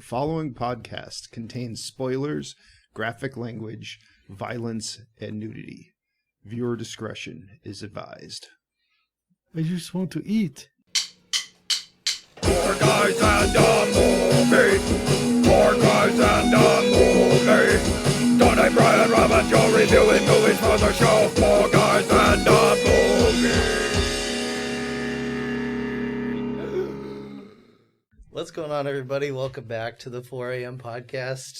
following podcast contains spoilers, graphic language, violence, and nudity. Viewer discretion is advised. I just want to eat. Four guys and a movie. Four guys and a movie. Donnie, Brian, Rob, and Joe reviewing movies for the show. Four guys and a movie. What's going on, everybody? Welcome back to the 4 a.m. podcast.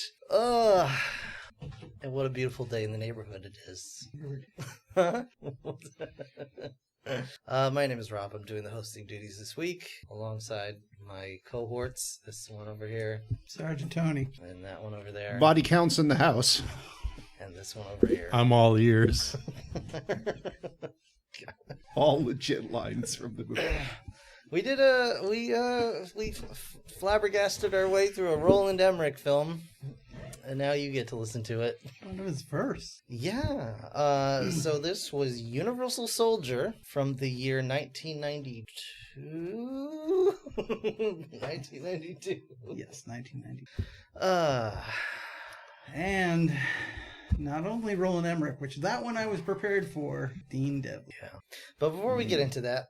And what a beautiful day in the neighborhood it is. My name is Rob. I'm doing the hosting duties this week alongside my cohorts. This one over here. Sergeant Tony. And that one over there. Body counts in the house. And this one over here. I'm all ears. All legit lines from the movie. We flabbergasted our way through a Roland Emmerich film, and now you get to listen to it. One of his verse. Yeah. So this was Universal Soldier from the year 1992. 1992. Yes, 1990. And not only Roland Emmerich, which that one I was prepared for, Dean Devlin. Yeah. But before we get into that,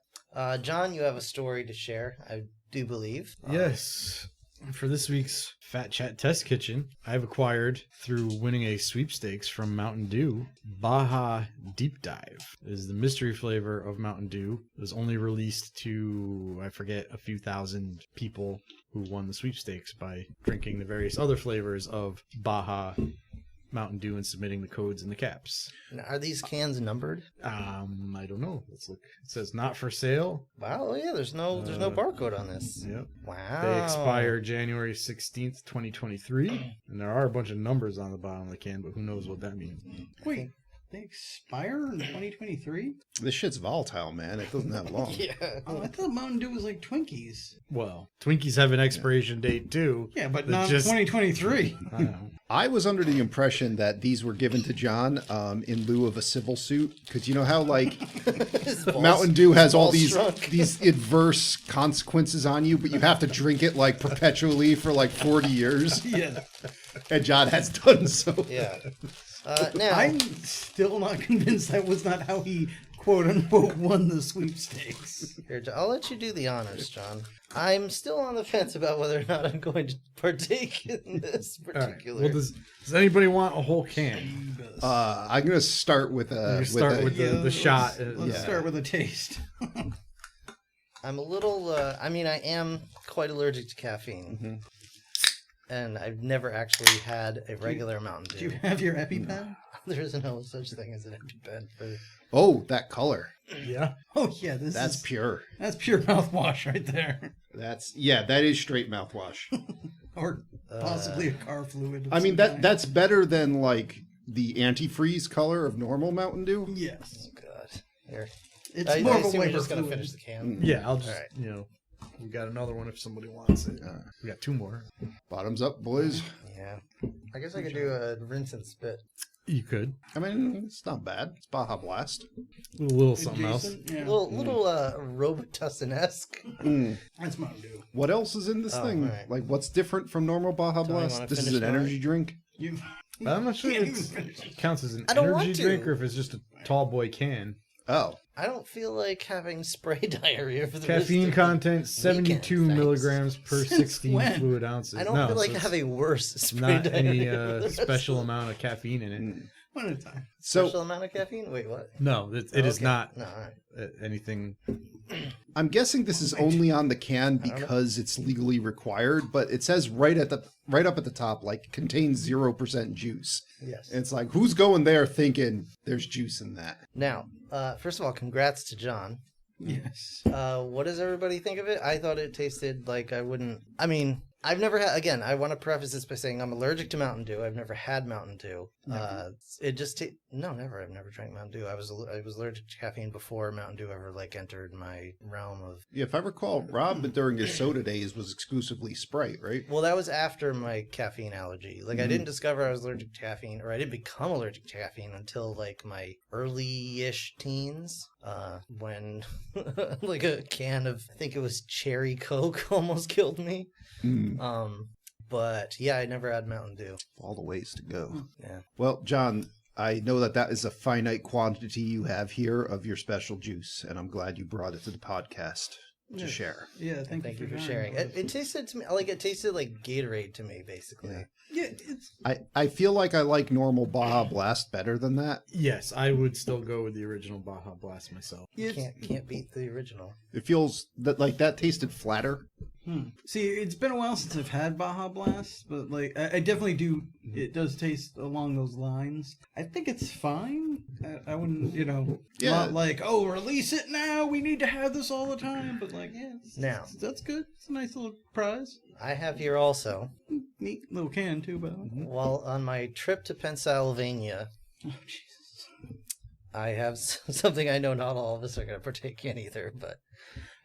John, you have a story to share, I do believe. Yes. For this week's Fat Chat Test Kitchen, I've acquired, through winning a sweepstakes from Mountain Dew, Baja Deep Dive. It is the mystery flavor of Mountain Dew. It was only released to, I forget, a few thousand people who won the sweepstakes by drinking the various other flavors of Baja Mountain Dew and submitting the codes and the caps. Now, are these cans numbered? I don't know. Let's look. It says not for sale. Wow, yeah, there's no barcode on this. Yep. Wow. They expire January 16th, 2023. And there are a bunch of numbers on the bottom of the can, but who knows what that means. Wait, they expire in 2023? This shit's volatile, man. It doesn't have long. Yeah. Oh, I thought Mountain Dew was like Twinkies. Well, Twinkies have an expiration date too. Yeah, but That not just- 2023. I don't know. I was under the impression that these were given to John in lieu of a civil suit. Because you know how, like, Mountain Dew has all these adverse consequences on you, but you have to drink it, like, perpetually for, like, 40 years. Yeah. And John has done so. Yeah. Now, I'm still not convinced that was not how he, quote unquote, won the sweepstakes. here, I'll let you do the honors, John. I'm still on the fence about whether or not I'm going to partake in this All right. particular. Well, does anybody want a whole can? I'm going to start with You start with the shot. Let's start with a taste. I'm a little. I am quite allergic to caffeine. Mm-hmm. And I've never actually had a regular Mountain Do you Dew. have your EpiPen? There's no such thing as an EpiPen for. Oh, that color. Yeah. Oh, yeah, That's pure. That's pure mouthwash right there. That is straight mouthwash. Or possibly a car fluid. of I mean, some kind. that's better than, like, the antifreeze color of normal Mountain Dew. Yes. Oh God. Here. It's more I of a assume we're whiter just gonna fluid. finish the can. Yeah, I'll just, All right. We got another one if somebody wants it. We got two more. Bottoms up, boys. Yeah. I guess I could do a rinse and spit. You could. I mean, it's not bad. It's Baja Blast. A little something else. Decent, yeah. Little Robitussin-esque. That's Mountain Dew. What else is in this thing? right. Like, what's different from normal Baja Tony, Blast? wanna This is finish an mine? energy drink? I'm not sure Can't if even finish it counts as an I don't want energy to. drink or if it's just a tall boy can. Oh. I don't feel like having spray diarrhea for the Caffeine rest of content 72 weekend, thanks. milligrams per 16 when? fluid ounces. I don't No, feel like so it's having worse spray not diarrhea. any for the rest special of- amount of caffeine in it. One at a time. So, Special amount of caffeine? Wait, what? No, it is Okay. not No, all right. anything. I'm guessing this is only on the can because it's legally required, but it says right up at the top, like, contains 0% juice. Yes. And it's like, who's going there thinking there's juice in that? Now, first of all, congrats to John. Yes. What does everybody think of it? I thought it tasted like I've never had, again, I want to preface this by saying I'm allergic to Mountain Dew. I've never had Mountain Dew. It just, never. I've never drank Mountain Dew. I was allergic to caffeine before Mountain Dew ever, like, entered my realm of. Yeah, if I recall, Rob, during his soda days, was exclusively Sprite, right? Well, that was after my caffeine allergy. Like, I didn't discover I was allergic to caffeine, or I didn't become allergic to caffeine until, like, my early-ish teens. When, like, a can of, I think it was Cherry Coke almost killed me. But yeah, I never had Mountain Dew. All the ways to go. Yeah. Well, John, I know that is a finite quantity you have here of your special juice, and I'm glad you brought it to the podcast to share. Yeah, Thank you for sharing. It tasted to me like Gatorade to me, basically. Yeah, it's I feel like I like normal Baja Blast better than that. Yes, I would still go with the original Baja Blast myself. Can't beat the original. It feels that tasted flatter. See, it's been a while since I've had Baja Blast, but like I definitely do. It does taste along those lines. I think it's fine. I wouldn't, not like, oh, release it now. We need to have this all the time. But like, yeah, that's good. It's a nice little prize. I have here also, Neat little can too, but while on my trip to Pennsylvania, oh Jesus. I have something I know not all of us are going to partake in either, but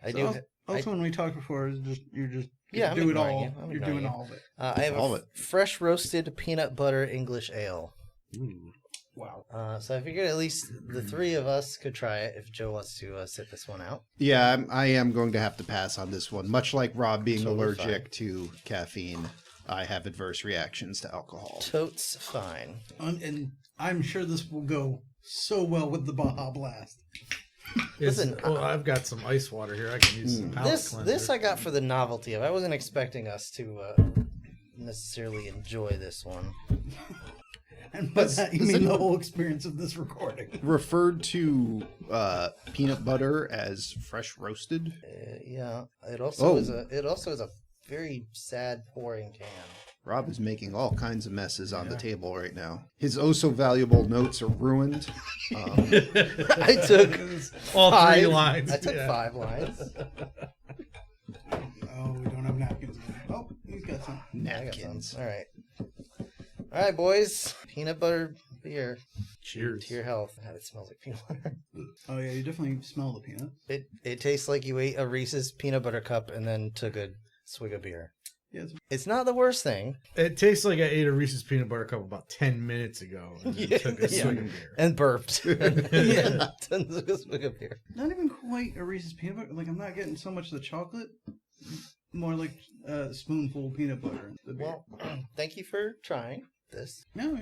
I do. Also, when we talked before, you're just Yeah, I'm do it ignoring all. you. I'm You're ignoring doing you. all of it. I have All a of it. fresh roasted peanut butter English ale. Wow. So I figured at least the three of us could try it if Joe wants to sit this one out. Yeah, I am going to have to pass on this one. Much like Rob being Totally allergic to caffeine, I have adverse reactions to alcohol. Totes fine. And I'm sure this will go so well with the Baja Blast. Listen, I've got some ice water here. I can use some palate This cleanser. I got for the novelty of. I wasn't expecting us to necessarily enjoy this one. And by that, you mean the whole experience of this recording. Referred to peanut butter as fresh roasted. Yeah. It also is a very sad pouring can. Rob is making all kinds of messes on the table right now. His oh so valuable notes are ruined. I took All five, three lines. I took yeah. 5 lines. Oh, we don't have napkins. Oh, he's got some. I got some. Napkins. All right, boys. Peanut butter beer. Cheers. To your health. God, it smells like peanut butter. Oh yeah, you definitely smell the peanut. It tastes like you ate a Reese's peanut butter cup and then took a swig of beer. Yeah, It's not the worst thing. It tastes like I ate a Reese's peanut butter cup about 10 minutes ago and then took a swig of beer. And burped. Yeah. Took a swig of beer. not even quite a Reese's peanut butter. Like I'm not getting so much of the chocolate, more like a spoonful of peanut butter. In the beer. Well, thank you for trying this. Yeah.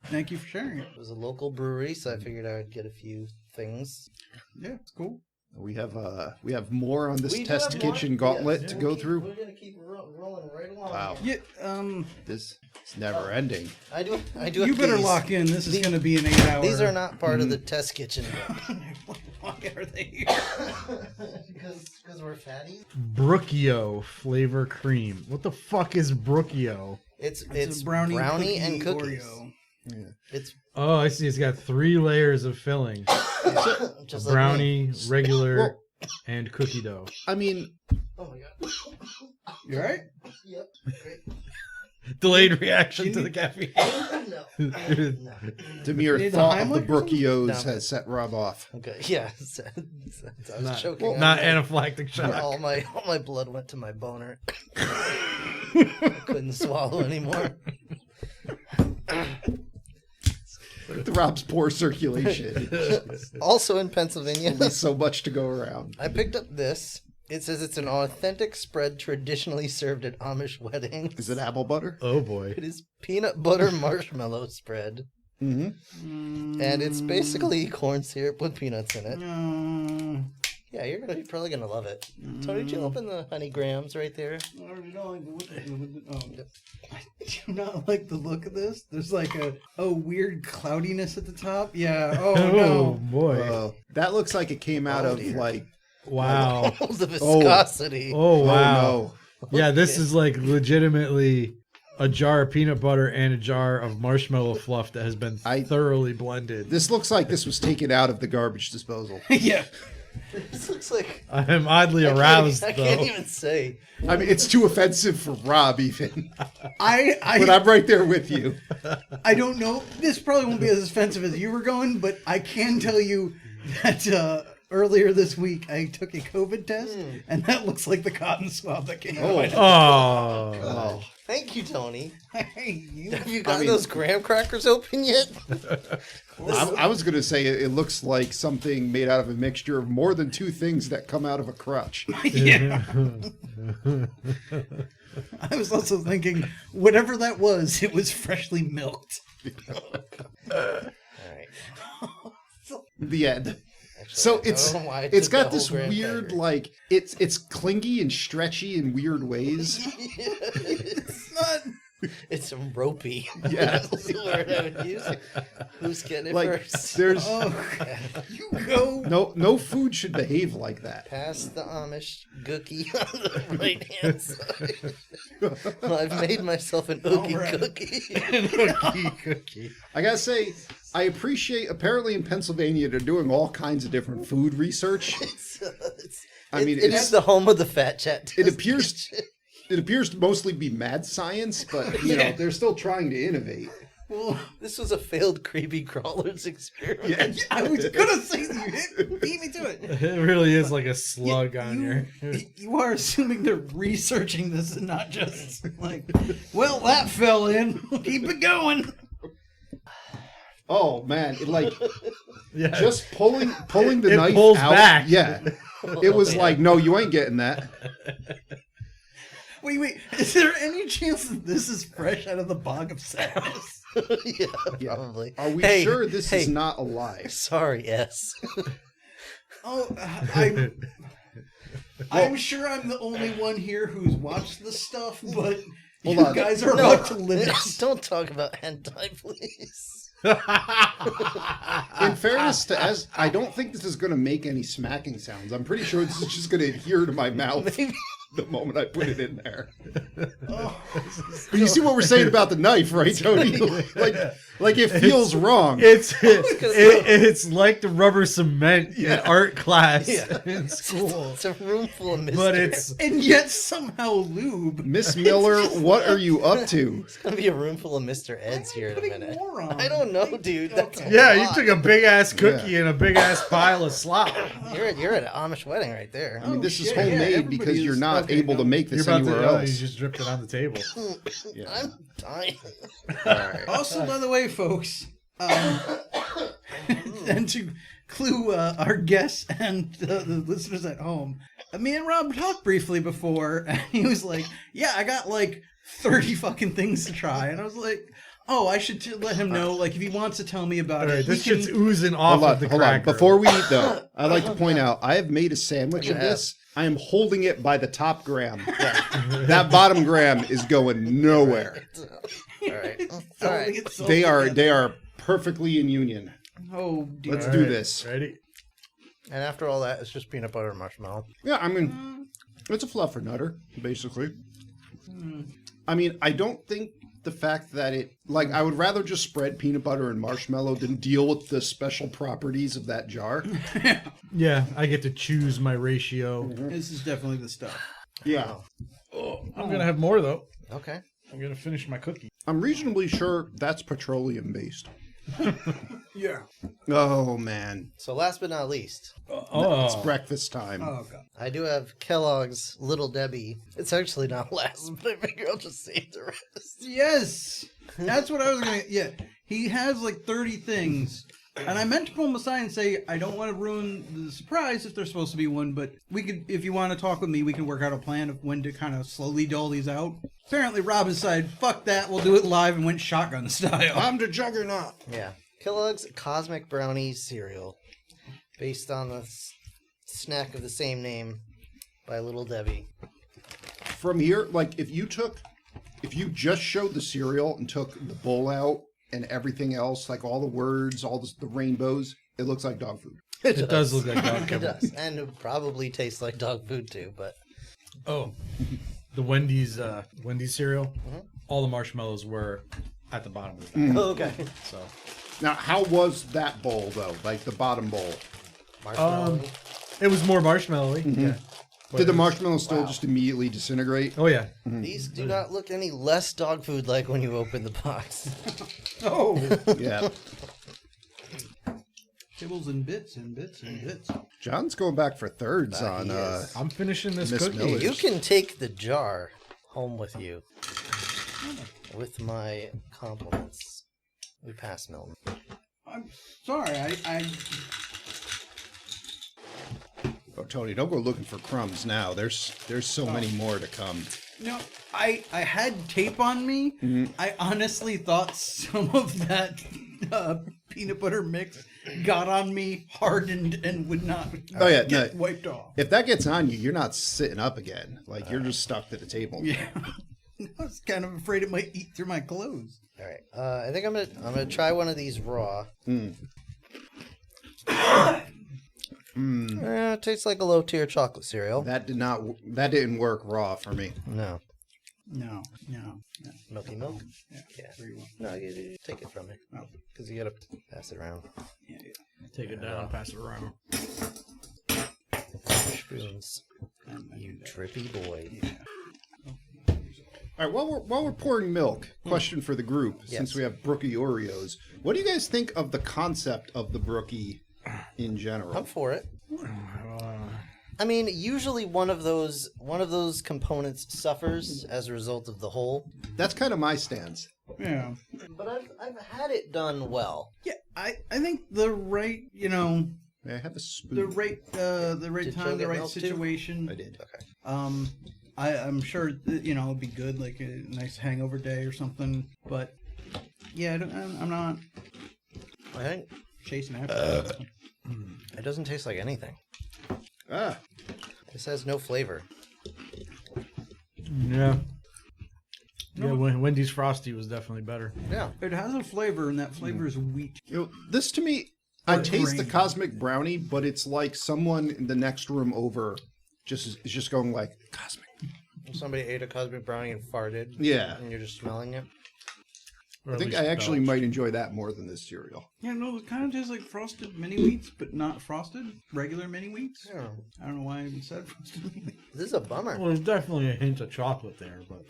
Thank you for sharing it. It was a local brewery, so I figured I would get a few things. Yeah, it's cool. We have more on this We do test have more. kitchen gauntlet Yes, to we'll go keep- through. We're gonna keep rolling right along. Wow, Yeah. this is never ending. I do. You have better these. lock in. This is going to be an 8-hour. These are not part of the test kitchen Why are they here? because we're fatty. Brookio flavor cream. What the fuck is Brookio? It's a brownie, and cookie cookies. Oreo. It's Oh, I see. It's got 3 layers of filling. just like Brownie, me. regular, and cookie dough. I mean, Oh my god. You alright? Yep. Great. Delayed reaction to the caffeine. No. No. the mere Need a thought of the Heimlich or something? Brookios No. has set Rob off. Okay. Yeah. I was choking. on Not my- anaphylactic shock. all my blood went to my boner. I couldn't swallow anymore. Look at the Rob's poor circulation. Also in Pennsylvania, Only so much to go around. I picked up this. It says it's an authentic spread traditionally served at Amish weddings. Is it apple butter? Oh boy. It is peanut butter marshmallow spread. Mm-hmm. And it's basically corn syrup with peanuts in it. No. Yeah, you're probably gonna love it. Tony, did you open the honey grams right there? I already don't like the look of it. I do not like the look of this. There's like a weird cloudiness at the top. Yeah. Oh Oh no. boy. That looks like it came out Oh, of dear. like. Wow. Oh, the viscosity. Oh wow. Oh Yeah, this is like legitimately a jar of peanut butter and a jar of marshmallow fluff that has been thoroughly blended. no! This looks like this was taken out of the garbage disposal. Yeah. This looks like I'm oddly aroused I can't though. even say. I mean, it's too offensive for Rob even. But I I'm right there with you. I don't know. This probably won't be as offensive as you were going, but I can tell you that earlier this week I took a COVID test, and that looks like the cotton swab that came out. Oh. Thank you, Tony. Hey, you. Have you gotten those graham crackers open yet? I was going to say it looks like something made out of a mixture of more than 2 things that come out of a crutch. Yeah. I was also thinking, whatever that was, it was freshly milked. All right. The end. Actually, So I don't know why I it's took got that this whole Grand weird Tiger. like it's clingy and stretchy in weird ways. It's not. It's ropey. Yeah. That's the word I would use. Who's getting it Like first? there's Oh, you go. no food should behave like that. Pass the Amish gookie on the right hand side. Well, I've made myself an oogie Alright. cookie. Cookie. I gotta say, I appreciate. Apparently, in Pennsylvania, they're doing all kinds of different food research. I mean, it's the home of the fat chat. It appears to mostly be mad science, but you know they're still trying to innovate. Well, This was a failed creepy crawlers experiment. Yeah. I was gonna say you beat me to it. It really is like a slug on you, your. you are assuming they're researching this and not just like, well, that fell in. Keep it going. Oh man, it like Yeah. just pulling the It knife pulls out. back. Yeah, it was like, no, you ain't getting that. Wait. Is there any chance that this is fresh out of the bog of sadness? Yeah, probably. Are we Hey, sure this hey, is not alive? Sorry, yes. Oh, I'm sure I'm the only one here who's watched this stuff, but Hold you on. guys are No, about to live it. don't talk about hentai, please. In fairness to Ez, I don't think this is going to make any smacking sounds. I'm pretty sure this is just going to adhere to my mouth Maybe. the moment I put it in there. But you see what we're saying about the knife, right, Tony? like it feels wrong. It's like the rubber cement in art class in school, It's a room full of mystery. but it's And yet somehow lube. Miss Miller, what are you up to? It's gonna be a room full of Mr. Eds here in a Putting minute. more on. I don't know, dude. That's a yeah. You lot. took a big ass cookie and a big ass pile of slop. You're at an Amish wedding right there. I mean, this is shit, yeah, homemade everybody because you're is- not okay, able no. to make You're this about to. anywhere You else. just dripped it on the table. Yeah. I'm dying. All right. Also, by the way, folks, and to clue our guests and the listeners at home, me and Rob talked briefly before, and he was like, "Yeah, I got like 30 fucking things to try," and I was like, "Oh, I should let him know. Like, if he wants to tell me about All right, it, this we can." shit's oozing off Hold of the on, hold on. cracker. Before we eat, though, I'd like to point out I have made a sandwich You of have. this. I am holding it by the top gram. That bottom gram is going nowhere. All right. It's All holding right. itself They together. are perfectly in union. Oh dear. Let's All do right, this. Ready? And after all that, it's just peanut butter and marshmallow. Yeah, I mean, it's a fluffer nutter, basically. I mean, I don't think the fact that it, like, I would rather just spread peanut butter and marshmallow than deal with the special properties of that jar. Yeah, I get to choose my ratio. This is definitely the stuff. Yeah. I'm gonna have more though. Okay. I'm gonna finish my cookie. I'm reasonably sure that's petroleum based. Yeah. Oh, man. So last but not least, It's breakfast time. Oh god. I do have Kellogg's Little Debbie. It's actually not last, but I figure I'll just save the rest. Yes, that's what I was gonna. Yeah, he has like 30 things, and I meant to pull him aside and say I don't want to ruin the surprise if there's supposed to be one, but we could, if you want to talk with me, we can work out a plan of when to kind of slowly dole these out. Apparently, Rob decided, fuck that, we'll do it live, and went shotgun style. I'm the juggernaut. Yeah. Kellogg's Cosmic Brownie cereal, based on the snack of the same name by Little Debbie. From here, like, if you just showed the cereal and took the bowl out and everything else, like all the words, all the rainbows, it looks like dog food. It does look like dog It kibble. does, and it probably tastes like dog food too. But Oh, the Wendy's cereal. All the marshmallows were at the bottom of the bag. okay. So Now, how was that bowl, though? Like the bottom bowl? Marshmallow. it was more marshmallowy. Yeah. Did the marshmallow still just immediately disintegrate? Oh yeah. These do not look any less dog food like when you open the box. Oh, Yeah. kibbles and bits and bits and bits. John's going back for thirds on he is. I'm finishing this Miss cookie. Miller. You can take the jar home with you. With my compliments. We pass Milton. I'm sorry, I Oh, Tony, don't go looking for crumbs now. There's so many more to come. No, I had tape on me. I honestly thought some of that peanut butter mix got on me, hardened, and would not get wiped off. If that gets on you, you're not sitting up again. Like, you're just stuck to the table. Yeah. I was kind of afraid it might eat through my clothes. All right. I think I'm gonna try one of these raw. It tastes like a low tier chocolate cereal. That didn't work raw for me. No. No. Milky milk? Yeah. Yeah. No, you take it from me. Oh. Because you gotta pass it around. Yeah. Take it down, pass it around. Spoons. You trippy boy. Yeah. All right, while we're pouring milk, question for the group, since we have Brookie Oreos. What do you guys think of the concept of the Brookie in general? I'm for it. I mean, usually one of those components suffers as a result of the whole. That's kind of my stance. Yeah. But I've had it done well. Yeah, I think the right, May I have a spoon? the right Did time, Joe the get right milk too? situation. I did. Okay. I'm sure it'd be good, like a nice hangover day or something. But yeah, I'm not I think chasing after it. it doesn't taste like anything. Ah, This has no flavor. Yeah. Yeah, Wendy's Frosty was definitely better. Yeah. It has a flavor, and that flavor is wheat. this to me, I Or taste the grain. cosmic brownie, but it's like someone in the next room over is just going like, cosmic. Somebody ate a cosmic brownie and farted. Yeah. And you're just smelling it. Or I at think least I actually belched. might enjoy that more than this cereal. Yeah, no, it kind of tastes like frosted mini wheats, but not frosted, regular mini wheats. Yeah. I don't know why I even said frosted mini wheats. This is a bummer. Well, there's definitely a hint of chocolate there, but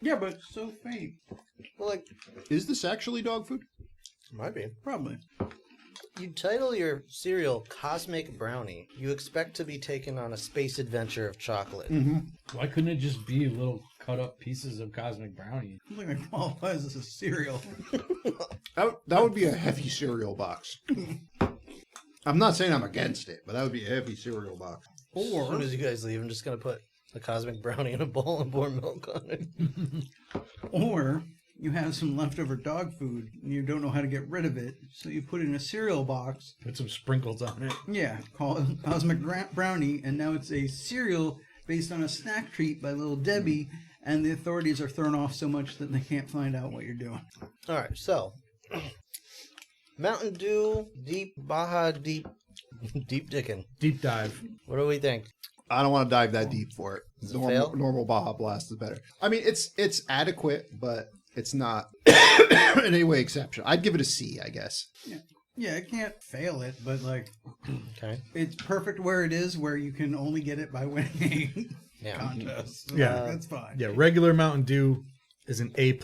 Yeah, but it's so faint. Well, like, Is this actually dog food? might be. Probably. You title your cereal Cosmic Brownie. You expect to be taken on a space adventure of chocolate. why couldn't it just be little cut up pieces of cosmic brownie? I don't think it qualifies as a cereal. That would be a heavy cereal box. I'm not saying I'm against it, but that would be a heavy cereal box. As soon as you guys leave, I'm just going to put the Cosmic Brownie in a bowl and pour milk on it. Or you have some leftover dog food and you don't know how to get rid of it, so you put it in a cereal box. Put some sprinkles on it. Yeah, call it Cosmic Brownie, and now it's a cereal based on a snack treat by Little Debbie, and the authorities are thrown off so much that they can't find out what you're doing. All right, so Mountain Dew Baja Deep Dickin'. Deep dive. What do we think? I don't want to dive that deep for it. Does it fail? Normal Baja Blast is better. I mean, it's adequate, but it's not in any way exceptional. I'd give it a C, I guess. Yeah, I can't fail it, but like Okay. it's perfect where it is, where you can only get it by winning a Yeah. contest. So Yeah. that's fine. Yeah, regular Mountain Dew is an A+.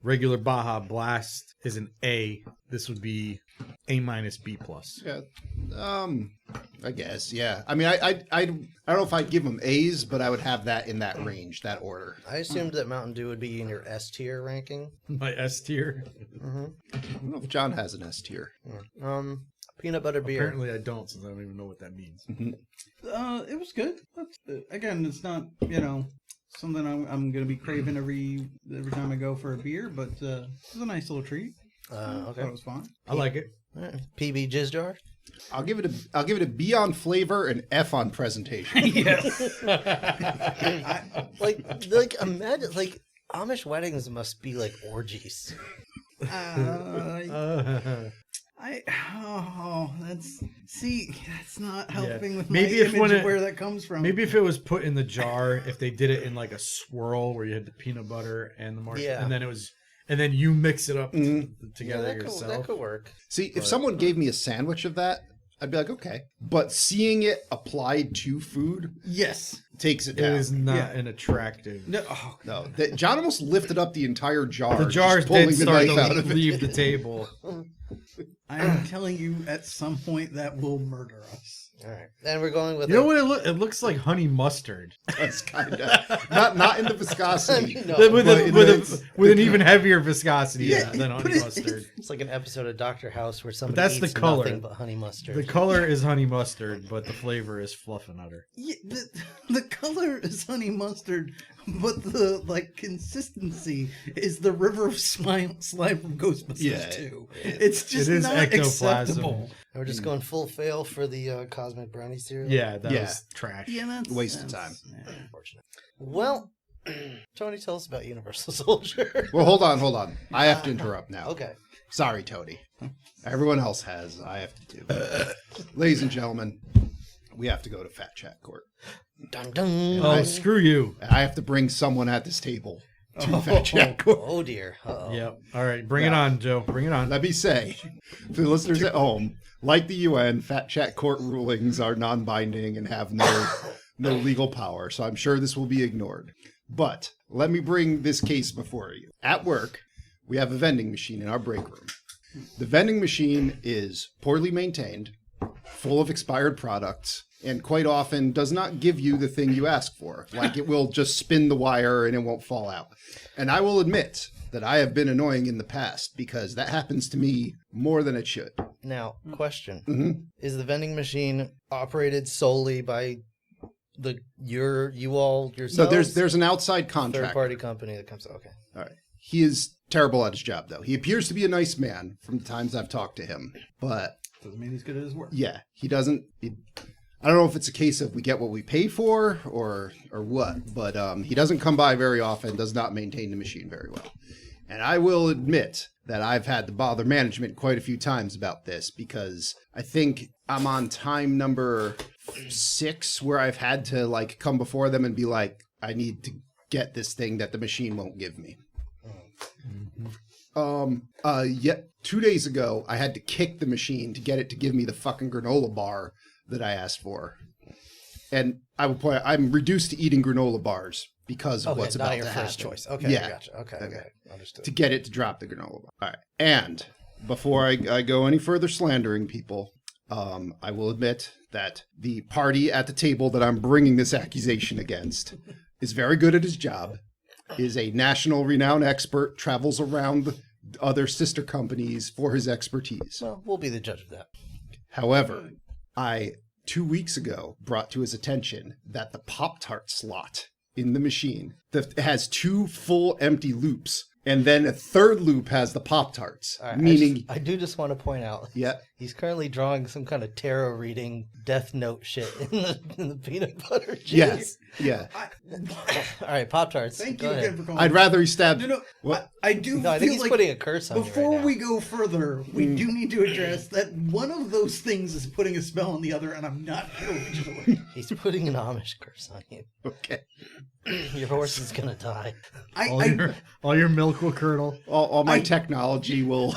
Regular Baja Blast is an A. This would be A minus B+. Yeah. I guess. Yeah. I mean, I don't know if I'd give them A's, but I would have that in that range, that order. I assumed that Mountain Dew would be in your S tier ranking. My S tier. I don't know if John has an S tier. Peanut butter beer. Apparently I don't, since I don't even know what that means. It was good. Again, it's not something I'm gonna be craving every time I go for a beer, but it was a nice little treat. Okay. That was fun. I like it. All right. PB Jizz Jar. I'll give it a B on flavor and F on presentation. Yes. Like imagine like Amish weddings must be like orgies. That's not helping with Maybe my if image when of it- where that comes from. Maybe if it was put in the jar, if they did it in like a swirl where you had the peanut butter and the marshmallow, Yeah. and then you mix it up Yeah, together that yourself. could work. See, if someone gave me a sandwich of that, I'd be like, okay. But seeing it applied to food Yes. takes it It down. is not Yeah. an attractive. No. No, John almost lifted up the entire jar. The just jars pulling did the start knife out to of it. leave the table. I am telling you, at some point that will murder us. All right, and we're going with You know what it looks like? Honey mustard. That's kind of not in the viscosity. No. With an even heavier viscosity than but honey mustard. It's like an episode of Dr. House where somebody that's the eats color. nothing but honey mustard. The color is honey mustard, but the flavor is fluff and udder. Yeah, the color is honey mustard, but the consistency is the river of slime from Ghostbusters 2. It's just it is not ectoplasm. acceptable. And we're just going full fail for the cosmic brownie cereal. Yeah, that was trash. Yeah, that's Waste of time. Yeah. Unfortunate. Well, Tony, tell us about Universal Soldier. Well, hold on. I have to interrupt now. Okay. Sorry, Tony. Everyone else has. I have to do. Ladies and gentlemen, we have to go to Fat Chat Court. Dun dun. Oh, screw you. I have to bring someone at this table to Fat Chat Court. Oh dear. Uh-oh. Yep. All right, bring it on, Joe. Bring it on. Let me say, for the listeners at home, like the UN, Fat Chat Court rulings are non-binding and have no legal power, so I'm sure this will be ignored. But let me bring this case before you. At work, we have a vending machine in our break room. The vending machine is poorly maintained, full of expired products, and quite often does not give you the thing you ask for. Like it will just spin the wire and it won't fall out. And I will admit that I have been annoying in the past because that happens to me more than it should. Now, question: Mm-hmm. Is the vending machine operated solely by you all yourselves? So there's an outside contractor. third-party company that comes. Okay. All right. He is terrible at his job, though. He appears to be a nice man from the times I've talked to him, but Doesn't mean he's good at his work. yeah, he doesn't. I don't know if it's a case of we get what we pay for or what, but he doesn't come by very often. Does not maintain the machine very well, and I will admit that I've had to bother management quite a few times about this because I think I'm on time number 6 where I've had to come before them and be like, I need to get this thing that the machine won't give me. Yet 2 days ago, I had to kick the machine to get it to give me the fucking granola bar that I asked for. And I will point out, I'm reduced to eating granola bars because of what's not about your to first happen. choice. Okay, Yeah. I gotcha. Okay, understood. To get it to drop the granola bar. All right. And before I go any further slandering people, I will admit that the party at the table that I'm bringing this accusation against is very good at his job, is a national renowned expert, travels around other sister companies for his expertise. Well, we'll be the judge of that. However, I 2 weeks ago brought to his attention that the Pop-Tart slot in the machine that has 2 full empty loops, and then a third loop has the Pop-Tarts, All right, meaning... I do just want to point out. Yeah. He's currently drawing some kind of tarot reading, Death Note shit in the peanut butter juice. Yes. Yeah. All right, Pop-Tarts. Thank go you ahead. again for calling. I'd rather he stabbed... No, What? I do No, I feel think he's like putting a curse on before you right now. we go further, we do need to address that one of those things is putting a spell on the other, and I'm not sure which one. He's putting an Amish curse on you. Okay. Your horse is gonna die. All your milk will curdle. All my technology will...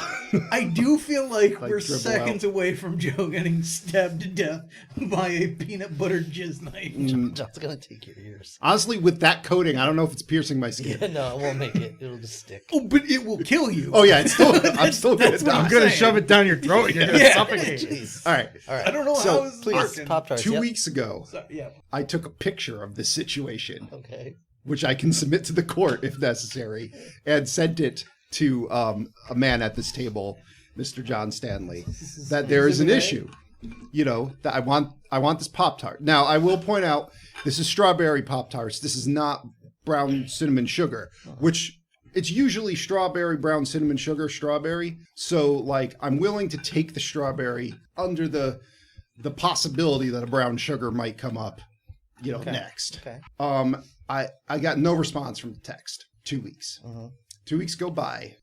I do feel like we're dribble seconds away from Joe getting stabbed to death by a peanut butter jizz knife. John's gonna take your ears. Honestly, with that coating, I don't know if it's piercing my skin. Yeah, no, it won't make it. It'll just stick. Oh, but it will kill you. Oh, yeah, it's still, I'm still going to that's what die. I'm gonna saying. shove it down your throat. And you're gonna Yeah. suffocate. Jeez. All right. All right. I don't know So, how it's Please, working. Pop-Tarts. 2 yep. weeks ago, So, yeah. I took a picture of this situation, Okay. which I can submit to the court if necessary, and sent it to a man at this table, Mr. John Stanley, that there is an issue. You know, that I want this Pop-Tart. Now, I will point out, this is strawberry Pop-Tarts. This is not brown cinnamon sugar, which it's usually strawberry, brown cinnamon sugar, strawberry. So, I'm willing to take the strawberry under the possibility that a brown sugar might come up, next. Okay. I got no response from the text. 2 weeks. Uh-huh. 2 weeks go by.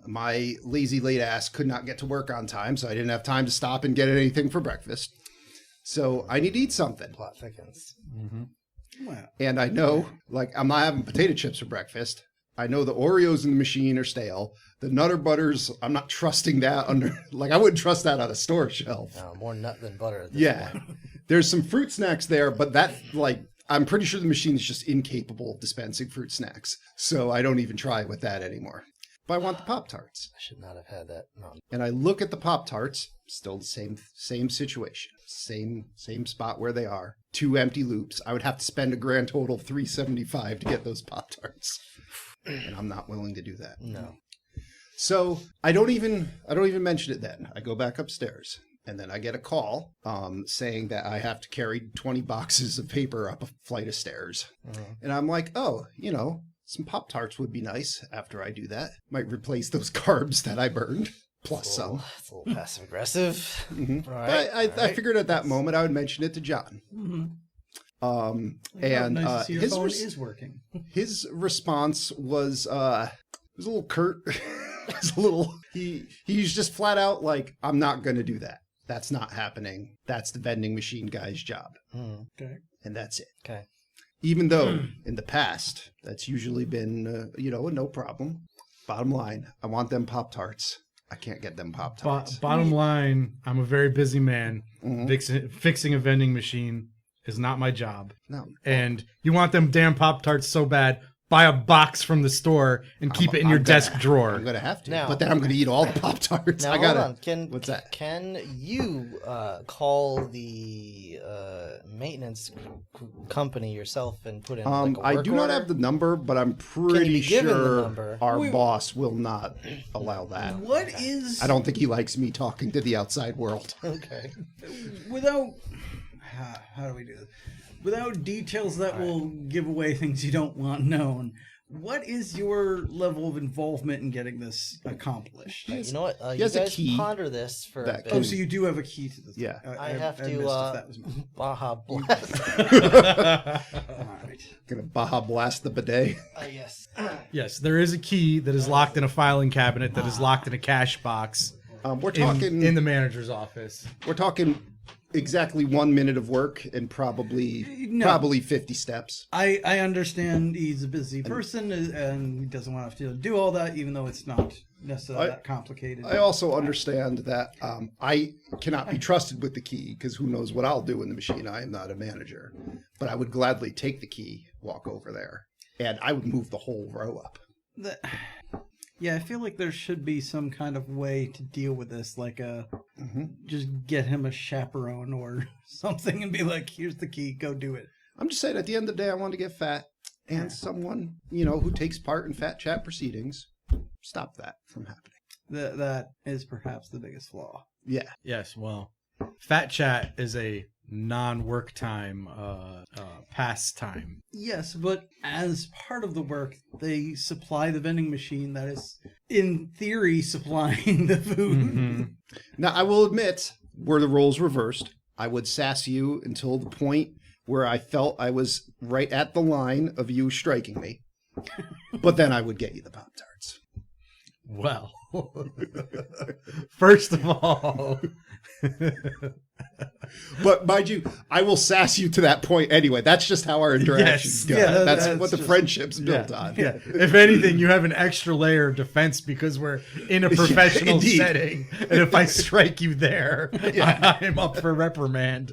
My lazy late ass could not get to work on time, so I didn't have time to stop and get anything for breakfast. So I need to eat something. Plot thickens. Well, And I know, I'm not having potato chips for breakfast. I know the Oreos in the machine are stale. The Nutter Butters, I'm not trusting that under, I wouldn't trust that on a store shelf. No, more nut than butter at this Yeah. point. There's some fruit snacks there, but that, I'm pretty sure the machine is just incapable of dispensing fruit snacks. So I don't even try with that anymore. but I want the Pop-Tarts. I should not have had that. No. And I look at the Pop-Tarts, still the same situation, same spot where they are. 2 empty loops. I would have to spend a grand total of $3.75 to get those Pop-Tarts, and I'm not willing to do that. No. So I don't even mention it then. I go back upstairs, and then I get a call saying that I have to carry 20 boxes of paper up a flight of stairs. And I'm like, oh, some Pop-Tarts would be nice after I do that. Might replace those carbs that I burned, plus some. It's a little passive aggressive. Mm-hmm. Right, but I figured at that moment I would mention it to John. And nice to see your phone is working. His response was a little curt. It was he's just flat out like, I'm not going to do that. That's not happening. That's the vending machine guy's job. Okay. And that's it. Okay. Even though in the past, that's usually been, a no problem. Bottom line, I want them Pop-Tarts. I can't get them Pop-Tarts. Bottom line, I'm a very busy man. Fixing a vending machine is not my job. No. And you want them damn Pop-Tarts so bad, buy a box from the store and keep it in your desk drawer. I'm going to have to. Now, but then I'm going to eat all the Pop-Tarts. Now, hold on. What's that? Can you call the maintenance company yourself and put in like a work I do not order? have the number, but I'm pretty given the sure number? our boss will not allow that. What is... I don't think he likes me talking to the outside world. Okay. Without... How do we do this? Without details that will give away things you don't want known, what is your level of involvement in getting this accomplished? You know what? He You has a guys key ponder this for a that bit. Oh, so you do have a key to this? Yeah. I have missed to if that was mine. Baja Blast. All right. Gonna Baja Blast the bidet. Yes. Yes, there is a key that is locked in a filing cabinet that is locked in a cash box We're talking in the manager's office. We're talking exactly 1 minute of work and probably 50 steps. I understand he's a busy person and he doesn't want to have to do all that, even though it's not necessarily that complicated. I also understand that I cannot be trusted with the key because who knows what I'll do in the machine. I am not a manager. But I would gladly take the key, walk over there, and I would move the whole row up. Yeah, I feel like there should be some kind of way to deal with this, like just get him a chaperone or something and be like, here's the key, go do it. I'm just saying, at the end of the day, I want to get fat, and someone, who takes part in fat chat proceedings, stop that from happening. That is perhaps the biggest flaw. Yeah. Yes, well, Fat Chat is a non-work time pastime. Yes, but as part of the work, they supply the vending machine that is, in theory, supplying the food. Mm-hmm. Now, I will admit, were the roles reversed, I would sass you until the point where I felt I was right at the line of you striking me. But then I would get you the Pop-Tarts. Well, first of all... But mind you, I will sass you to that point anyway. That's just how our interactions go. Yeah, that's that's what the just- friendship's built on. Yeah. If anything, you have an extra layer of defense because we're in a professional Indeed. setting. And if I strike you there, I'm up for reprimand.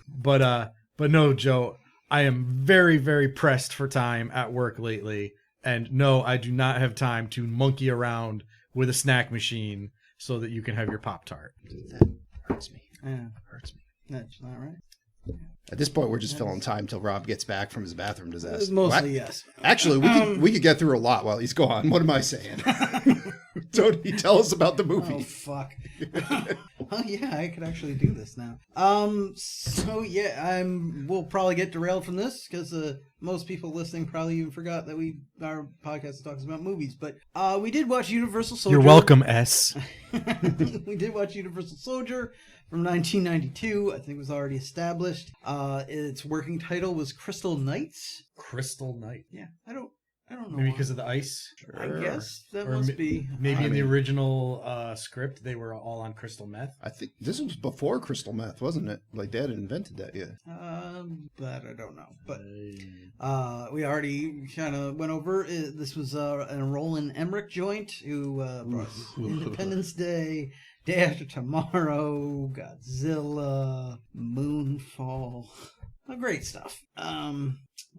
But no, Joe, I am very, very pressed for time at work lately. And no, I do not have time to monkey around with a snack machine so that you can have your Pop-Tart. That hurts me. Yeah, Hurts me. that's not right. At this point, we're just filling time till Rob gets back from his bathroom disaster. Mostly, yes. Actually, we could get through a lot while he's gone. What am I saying? Don't he tell us about the Oh, movie? fuck. Oh, yeah, I could actually do this now. So, yeah, we'll probably get derailed from this because most people listening probably even forgot that our podcast talks about movies. But we did watch Universal Soldier. You're welcome, S. We did watch Universal Soldier from 1992. I think it was already established. Its working title was Crystal Knights. Crystal Knight. Yeah, I don't know. Maybe why. because of the ice? I guess that Or must be. Maybe in the original script, they were all on crystal meth. I think this was before crystal meth, wasn't it? Like they hadn't invented that yet. That I don't know. But we already kind of went over. This was a Roland Emmerich joint who brought us Independence Day, Day After Tomorrow, Godzilla, Moonfall. Great stuff.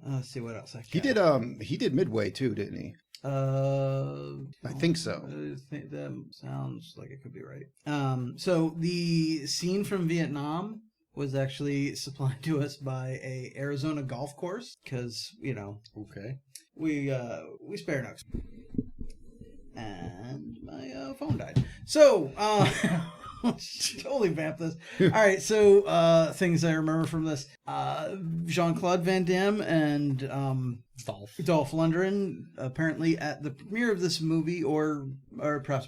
Let's see what else. He did Midway too, didn't he? I I think so. I think that sounds like it could be right. So the scene from Vietnam was actually supplied to us by a Arizona golf course because Okay. we spare nooks. And my phone died. So totally vamp this. All right, so things I remember from this: Jean-Claude Van Damme and Dolph Lundgren apparently at the premiere of this movie, or perhaps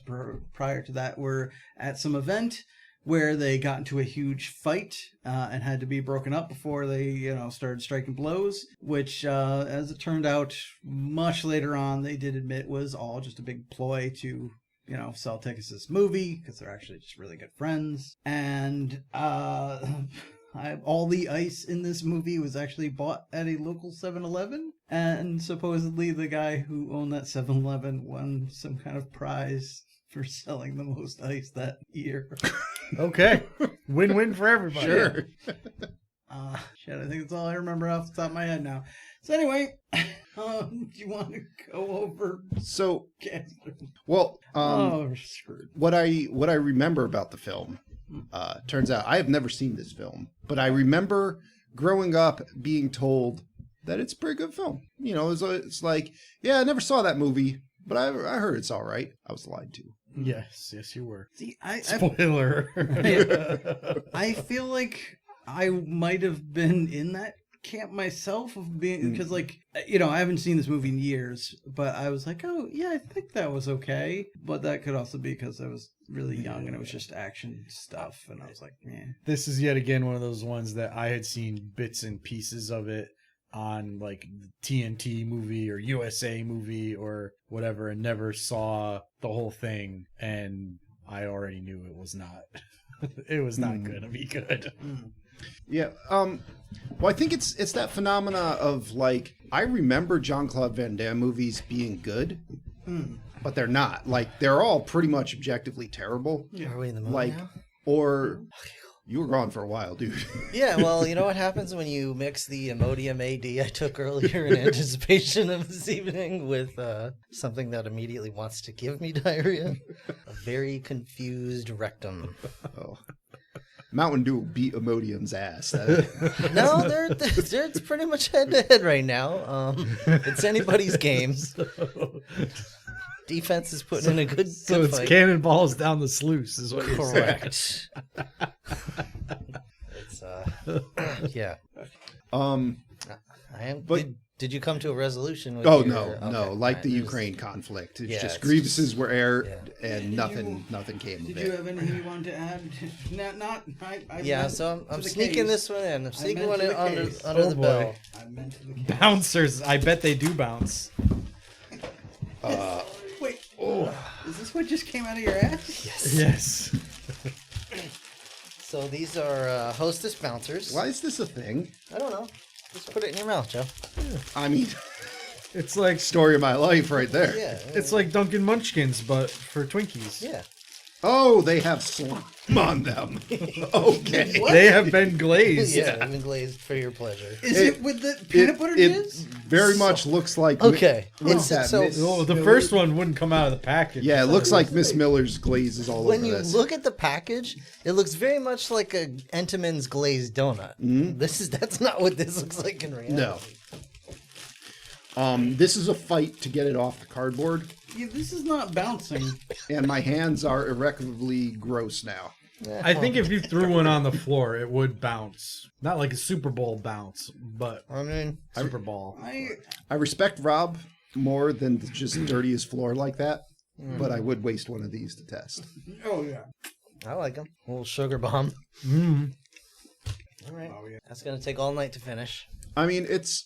prior to that, were at some event where they got into a huge fight and had to be broken up before they started striking blows, which as it turned out much later on they did admit was all just a big ploy to sell tickets to this movie because they're actually just really good friends. And all the ice in this movie was actually bought at a local 7-Eleven, and supposedly the guy who owned that 7-Eleven won some kind of prize for selling the most ice that year. Okay. Win-win for everybody. Sure. Shit, I think that's all I remember off the top of my head now. So anyway, do you want to go over So, Casper? well, We're screwed. what I remember about the film, turns out I have never seen this film, but I remember growing up being told that it's a pretty good film. It's like, yeah, I never saw that movie, but I heard it's all right. I was lied to. Yes, you were. See, Spoiler. I feel like I might have been in that camp myself of being, because I haven't seen this movie in years, but I was like, oh yeah, I think that was okay. But that could also be because I was really young and it was just action stuff, and I was like, man. This is yet again one of those ones that I had seen bits and pieces of it on like the TNT movie or USA movie or whatever, and never saw the whole thing, and I already knew it was not it was not gonna be good. Yeah. Well, I think it's that phenomena of like, I remember Jean-Claude Van Damme movies being good, but they're not. Like, they're all pretty much objectively terrible. Are we in the movie now? Or you were gone for a while, dude. Yeah, well, you know what happens when you mix the Imodium AD I took earlier in anticipation of this evening with something that immediately wants to give me diarrhea? A very confused rectum. Oh. Mountain Dew beat Imodium's ass. No, it's pretty much head-to-head right now. It's anybody's game. Defense is putting in a good So it's fight. cannonballs down the sluice is what you're saying. Correct. It's yeah. I am. But- did you come to a resolution? With Oh your, no, okay, no! Like fine. the It was- Ukraine conflict, it's Yeah, just it's grievances were aired, yeah. and Did nothing came of Did it. you have anything you wanted to add? I Yeah, meant so I'm to the sneaking case. this one in. I'm sneaking meant one to in the under case. under Oh, the boy. bell. I meant to the case. Bouncers, I bet they do bounce. Wait, is this what just came out of your ass? Yes. So these are Hostess bouncers. Why is this a thing? I don't know. Just put it in your mouth, Joe. I mean, It's like story of my life right there. Yeah. it's like Dunkin' Munchkins, but for Twinkies. Yeah. Oh, they have slime on them. Okay. They have been glazed. Yeah, even glazed for your pleasure. Is it with the peanut butter It jizz? very much looks like. Okay. What's that? So Miss Oh, the Miller's? first one wouldn't come out of the package. Yeah, it looks like Miss Miller's glaze is all when over you this. look at the package, it looks very much like a Entenmann's glazed donut. That's not what this looks like in reality. No. This is a fight to get it off the cardboard, Yeah, this is not bouncing. and my hands are irrecoverably gross now. I think if you threw one on the floor, it would bounce. Not like a Super Bowl bounce, but I mean, Super Bowl. I respect Rob more than just dirtiest floor like that, but I would waste one of these to test. Oh yeah. I like them. A little sugar bomb. Mm. All right. That's going to take all night to finish. I mean, it's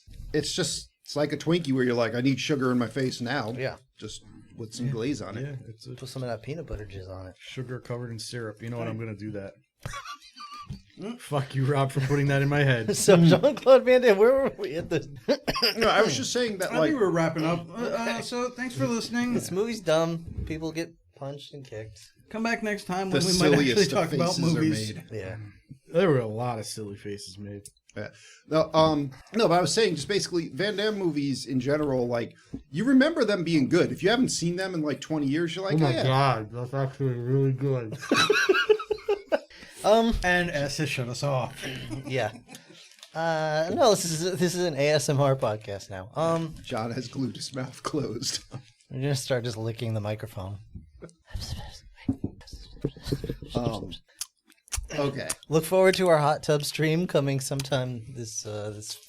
like a Twinkie where you're like, I need sugar in my face now. Yeah. Just with some glaze on it. Yeah, it's a Put some of that peanut butter jizz on it. sugar covered in syrup. You know what? I'm gonna do that. Fuck you, Rob, for putting that in my head. So Jean-Claude Van Damme, where were we at this? No, I was just saying that, I like, think we're wrapping up. So thanks for listening. This movie's dumb. People get punched and kicked. Come back next time the when we might actually silliest of talk about faces are movies. made. Yeah. There were a lot of silly faces made. Yeah. No, but I was saying just basically Van Damme movies in general, like you remember them being good. If you haven't seen them in like 20 years, you're like, Oh my yeah. god, that's actually really good. And Essa shut us off. Yeah. No, this is an ASMR podcast now. John has glued his mouth closed. I'm gonna start just licking the microphone. Okay. Look forward to our hot tub stream coming sometime this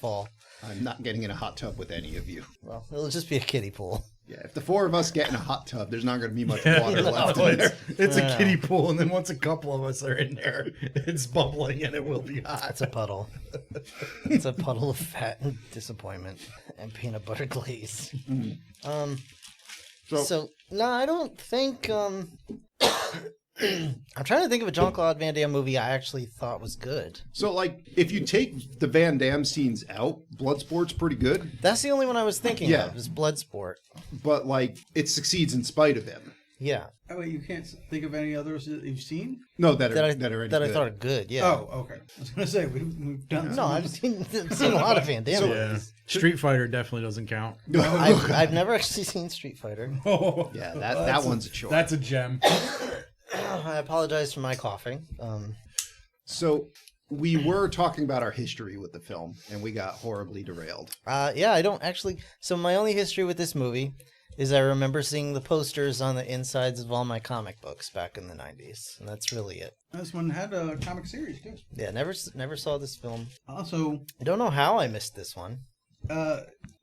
fall. I'm not getting in a hot tub with any of you. Well, it'll just be a kiddie pool. Yeah, if the four of us get in a hot tub, there's not going to be much water left in there. It's a kiddie pool, and then once a couple of us are in there, it's bubbling and it will be hot. It's a puddle. It's a puddle of fat and disappointment and peanut butter glaze. So no, I don't think. I'm trying to think of a Jean-Claude Van Damme movie I actually thought was good. So, like, if you take the Van Damme scenes out, Bloodsport's pretty good. That's the only one I was thinking of, is Bloodsport. But, like, it succeeds in spite of him. Yeah. Oh, wait, you can't think of any others that you've seen? No, that are any I good. thought are good, yeah. Oh, okay. I was going to say, we've done No, I've seen a lot of Van Damme movies. Street Fighter definitely doesn't count. I've never actually seen Street Fighter. Oh, Yeah, that one's a chore. that's a gem. I apologize for my coughing. So, we were talking about our history with the film, and we got horribly derailed. Yeah, I don't actually. So my only history with this movie is I remember seeing the posters on the insides of all my comic books back in the 90s, and that's really it. This one had a comic series, too. Yeah, never saw this film. Also, I don't know how I missed this one.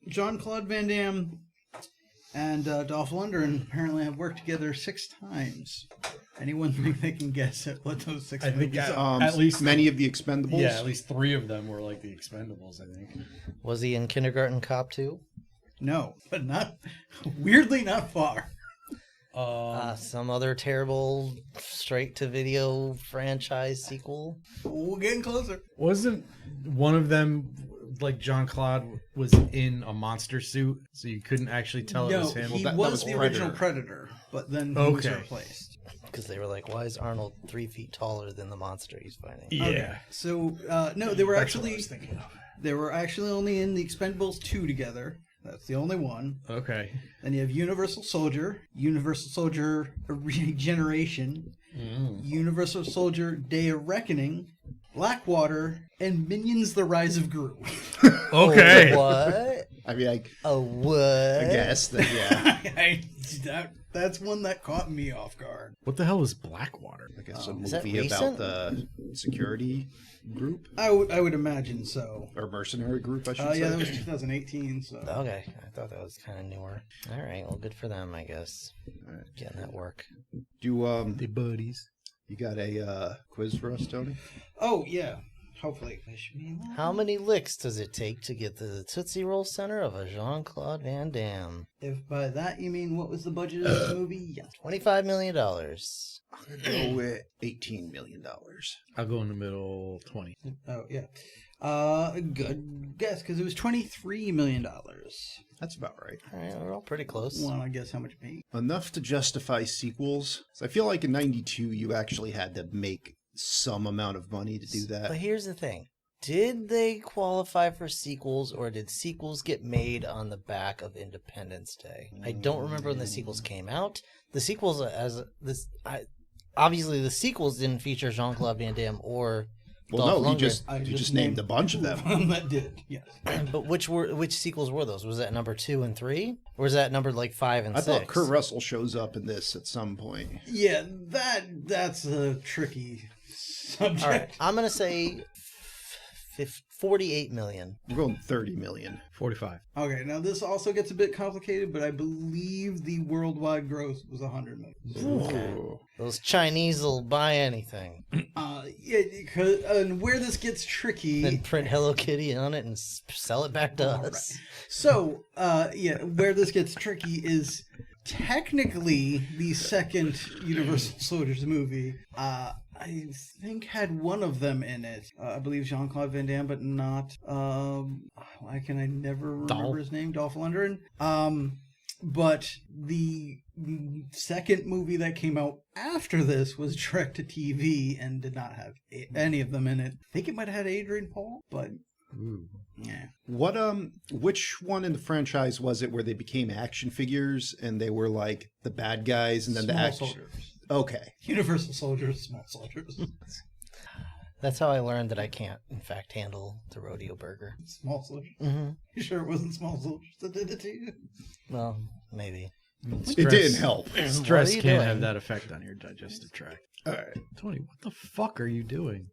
Jean-Claude Van Damme and Dolph Lundgren apparently have worked together 6 times. Anyone think they can guess at what those 6 I think movies are? at least many of the Expendables. Yeah, at least 3 of them were like the Expendables, I think. Was he in Kindergarten Cop 2? No, but weirdly not far. Some other terrible straight-to-video franchise sequel? We're getting closer. Wasn't one of them like Jean-Claude was in a monster suit, so you couldn't actually tell it was him? He that was was the Predator. original Predator, but then he was Okay. replaced. Because they were like, why is Arnold 3 feet taller than the monster he's fighting? Yeah. Okay. So, no, they were That's what I actually was thinking of. they were actually only in the Expendables 2 together. That's the only one. Okay. Then you have Universal Soldier Regeneration, Universal Soldier Day of Reckoning, Blackwater, and Minions: The Rise of Gru. Okay. What? I mean, What? I guess that, yeah. That's one that caught me off guard. What the hell was Blackwater? I guess a Is that movie about recent? the security group I would imagine so. or mercenary group, I should say. Yeah, that was 2018. So Okay, I thought that was kind of newer. All right, well, good for them, I guess. Getting that work. Do The buddies. you got a quiz for us, Tony? oh yeah, hopefully. How many licks does it take to get to the Tootsie Roll Center of a Jean-Claude Van Damme? If by that you mean what was the budget of this movie? Yes. $25 million. I'm gonna go with $18 million. I'll go in the middle 20. Oh yeah. Good guess because it was $23 million. That's about right. All right, we're all pretty close. Want to guess how much it made? Enough to justify sequels. So I feel like in '92 you actually had to make some amount of money to do that. But here's the thing. Did they qualify for sequels, or did sequels get made on the back of Independence Day? I don't remember when the sequels came out. The sequels, obviously the sequels didn't feature Jean-Claude Van Damme or Well, Dolph no, Lundgren. you just named a bunch of them. That did, yes. But which sequels were those? Was that number 2 and 3, or was that number like 5 and I 6? thought Kurt Russell shows up in this at some point. Yeah, that's a tricky subject. All right, I'm gonna say 48 million. We're going 30 million. 45. Okay, now this also gets a bit complicated, but I believe the worldwide gross was 100 million. Ooh. Those Chinese will buy anything. Yeah, because and where this gets tricky. Then print Hello Kitty on it and sell it back to us. So, yeah, where this gets tricky is technically the second Universal Soldiers movie. I think had one of them in it. I believe Jean-Claude Van Damme, but not. Why can I never remember his name? Dolph Lundgren. But the second movie that came out after this was direct to TV and did not have any of them in it. I think it might have had Adrian Paul, but yeah. What which one in the franchise was it where they became action figures and they were like the bad guys and then Small the action? soldiers. Okay. Universal soldiers, small soldiers. That's how I learned that I can't, in fact, handle the rodeo burger. Small soldiers. Mm-hmm. You sure it wasn't small soldiers that did it to you? Well, maybe. It didn't help. Stress What are you can't doing? have that effect on your digestive tract. All right. Tony, what the fuck are you doing?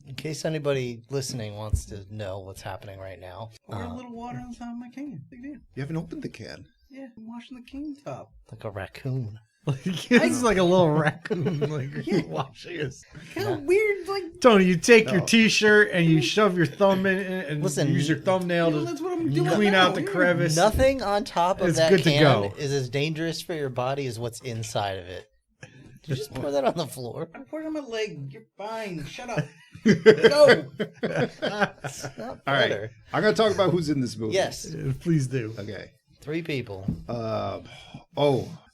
In case anybody listening wants to know what's happening right now. Pour a little water on the top of my can. Big deal. You haven't opened the can. Yeah, I'm washing the can top. Like a raccoon. It's like a little raccoon, like washing his. Kind of weird, like. Tony, you take your T-shirt and you shove your thumb in it and Listen, use your thumbnail You know, to that's what I'm doing clean now, out the yeah. crevice. Nothing on top of It's that good to can go. is as dangerous for your body as what's inside of it. Did you just pour that on the floor? I poured it on my leg. You're fine. Shut up. Go. It's not All right. better. I'm going to talk about who's in this movie. Yes. Please do. Okay. 3 people.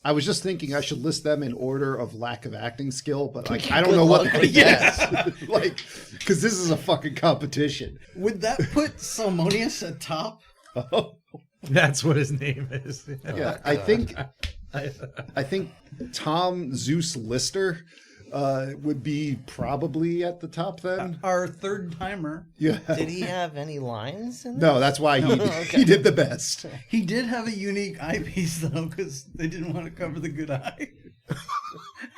I was just thinking I should list them in order of lack of acting skill, but like I don't Good know what. luck with that. like, because this is a fucking competition. Would that put Salmonius at top? That's what his name is. Yeah, I think Tom Zeus Lister would be probably at the top then. Our third timer. Yeah. Did he have any lines in No, that's why he did the best. He did have a unique eyepiece, though, because they didn't want to cover the good eye.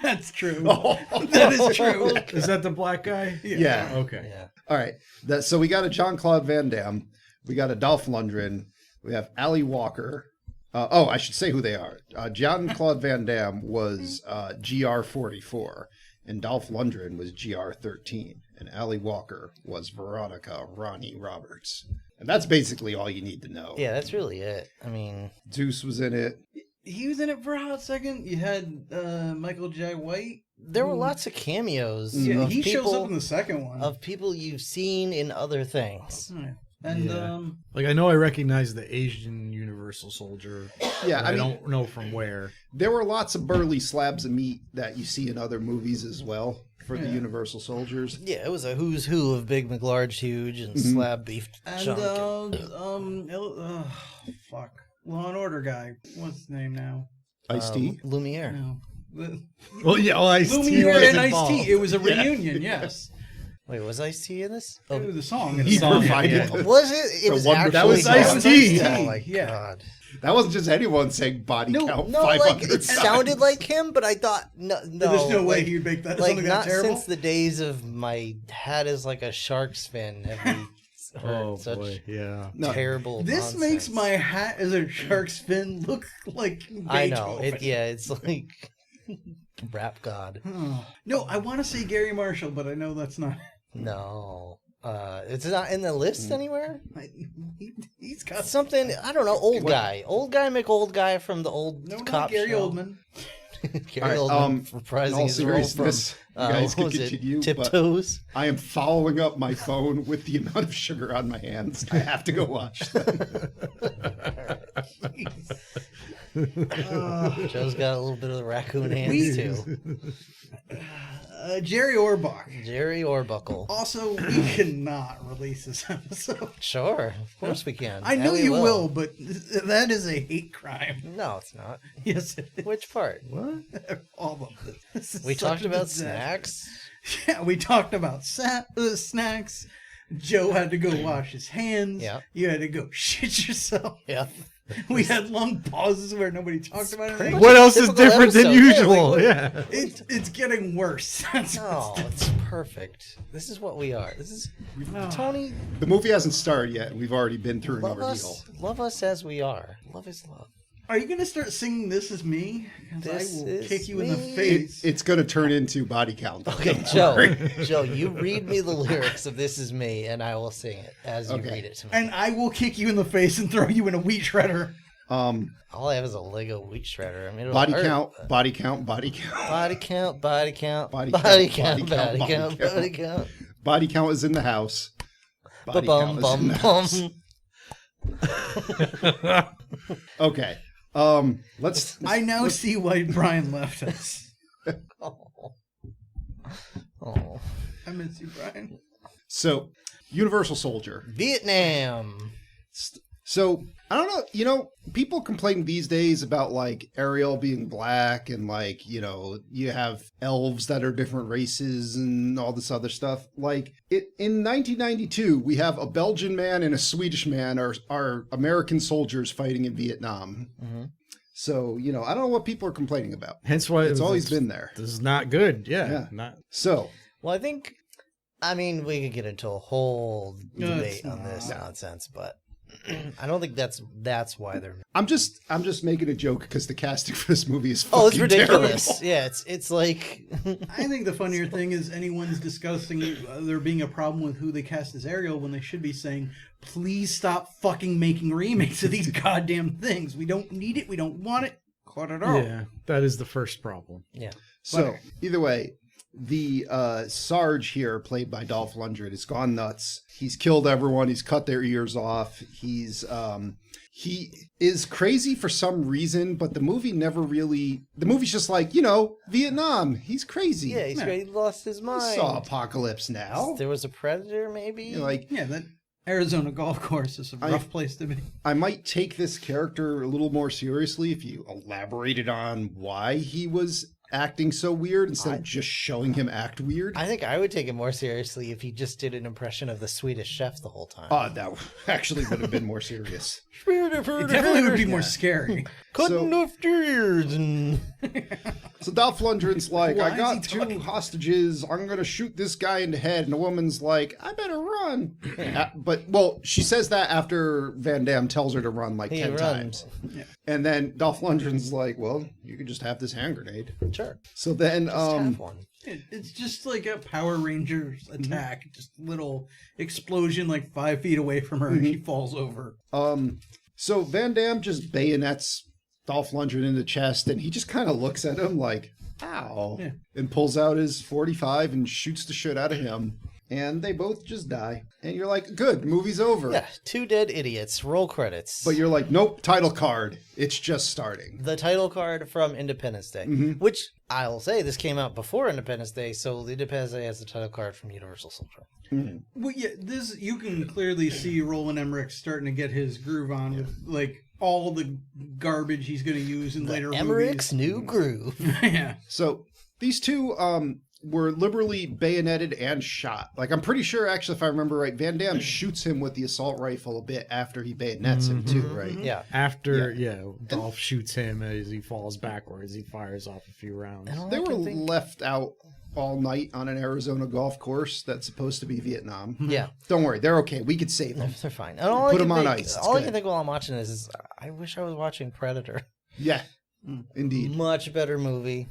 That's true. That is true. Is that the black guy? Yeah. Okay. Yeah. All right. So we got a Jean-Claude Van Damme. We got a Dolph Lundgren. We have Ali Walker. I should say who they are. Jean-Claude Van Damme was GR44, and Dolph Lundgren was GR13, and Ali Walker was Veronica Ronnie Roberts. And that's basically all you need to know. Yeah, that's really it. I mean, Zeus was in it. He was in it for a hot second. You had Michael J. White. there were lots of cameos. Yeah, of he people, shows up in the second one. of people you've seen in other things. Yeah. And Yeah. Like I know I recognize the Asian Universal Soldier. Yeah, but I mean, don't know from where. there were lots of burly slabs of meat that you see in other movies as well for the Universal Soldiers. Yeah, it was a who's who of Big McLarge Huge and slab beef and chunk. fuck, Law and Order guy. What's his name now? Ice-T? Lumiere. No. Well, yeah, Ice-T Lumiere was and involved. Ice-T. It was a reunion. Yes. Wait, was Ice-T in this? It was a song. He provided yeah. Was it? It was one- actually that was Ice-T. Oh my Yeah. god! That wasn't just anyone saying body count No, 500 like it times. sounded like him, but I thought no. There's no way like, he'd make that like something not that terrible. since the days of my hat is like a shark's fin. Have we heard Oh such boy, yeah. terrible? This makes nonsense? my hat as a shark's fin look like I know Beethoven. it. Yeah, it's like rap god. Oh. No, I want to say Gary Marshall, but I know that's not. No, it's not in the list anywhere. He's got Something I don't know. Old guy, McOld guy from the old no, cop not Gary show. Oldman. Gary All right, Oldman in reprising all his role from seriousness, you guys what can was it? continue, but Tiptoes. I am following up my phone with the amount of sugar on my hands. I have to go watch them. Joe's got a little bit of the raccoon hands too. Jerry Orbach. Jerry Orbuckle. Also, we cannot release this episode. Sure, of course we can. I know And we you will, but that is a hate crime. No, it's not. Yes, it is. Which part? What? All of this. This is We such talked a about disaster. snacks. Yeah, we talked about snacks. Joe had to go wash his hands. Yeah. You had to go shit yourself. Yeah. We had long pauses where nobody talked about anything. much What else is typical different than episode. Yeah, usual? like, Yeah. It's getting worse. That's No, it's perfect. This is what we are. This is Tony. The movie hasn't started yet, and we've already been through an ordeal. Love us as we are. Love is love. Are you gonna start singing "This Is Me"? 'Cause This I will is kick you in the me. face. It's going to turn into body count. though. Okay, Joe, you read me the lyrics of "This Is Me," and I will sing it as you read it to me. And I will kick you in the face and throw you in a wheat shredder. All I have is a Lego wheat shredder. I mean, it'll Body hurt. count, body count, body count. Body count, body count, Body body count, count, body body count, count, body body count. Body count is in the house. Body Bum count is in bum the house. bum. Okay. I now see why Brian left us. Oh. I miss you, Brian. So, Universal Soldier. Vietnam. So, I don't know, you know, people complain these days about like Ariel being black and like, you know, you have elves that are different races and all this other stuff. Like in 1992, we have a Belgian man and a Swedish man are American soldiers fighting in Vietnam. Mm-hmm. So, you know, I don't know what people are complaining about. Hence why it's always been there. This is not good. Yeah. Not. So, well, I mean, we could get into a whole debate on this nonsense, but I don't think that's why they're. I'm just making a joke because the casting for this movie is fucking it's ridiculous. Terrible. Yeah, it's like. I think the funnier thing is anyone's discussing there being a problem with who they cast as Ariel when they should be saying, please stop fucking making remakes of these goddamn things. We don't need it. We don't want it. Cut it off. Yeah, that is the first problem. Yeah. So either way, the Sarge here, played by Dolph Lundgren, has gone nuts. He's killed everyone. He's cut their ears off. He is crazy for some reason, but the movie never really. The movie's just like, you know, Vietnam. He's crazy. Yeah, he lost his mind. He saw Apocalypse Now. There was a predator, maybe. You know, like that Arizona golf course is a rough place to be. I might take this character a little more seriously if you elaborated on why he was acting so weird instead of just showing him act weird. I think I would take it more seriously if he just did an impression of the Swedish chef the whole time. That actually would have been more serious. It definitely would be more scary. Cutting off your ears and... So Dolph Lundgren's like, I got 2 hostages. I'm going to shoot this guy in the head. And the woman's like, I better run. She says that after Van Damme tells her to run like 10 times. Yeah. And then Dolph Lundgren's like, well, you could just have this hand grenade. Sure. So then... have one. It's just like a Power Rangers attack. Just a little explosion like 5 feet away from her and she falls over. So Van Damme just bayonets Dolph Lundgren in the chest and he just kind of looks at him like, ow, and pulls out his .45 and shoots the shit out of him. And they both just die. And you're like, good, movie's over. Yeah, 2 dead idiots. Roll credits. But you're like, nope, title card. It's just starting. The title card from Independence Day. Mm-hmm. Which, I'll say, this came out before Independence Day, so the Independence Day has the title card from Universal Soldier. Mm-hmm. Well, yeah, this you can clearly see Roland Emmerich starting to get his groove on with, like, all the garbage he's going to use in later Emmerich's movies. new groove. Yeah. So, these two... were liberally bayoneted and shot. Like, I'm pretty sure, actually, if I remember right, Van Damme shoots him with the assault rifle a bit after he bayonets him, too, right? Yeah. After, Dolph shoots him as he falls backwards. He fires off a few rounds. They were left out all night on an Arizona golf course that's supposed to be Vietnam. Yeah. Don't worry. They're okay. We could save them. They're fine. Put them on ice. All I can think while I'm watching this is, I wish I was watching Predator. Yeah. Indeed. Much better movie.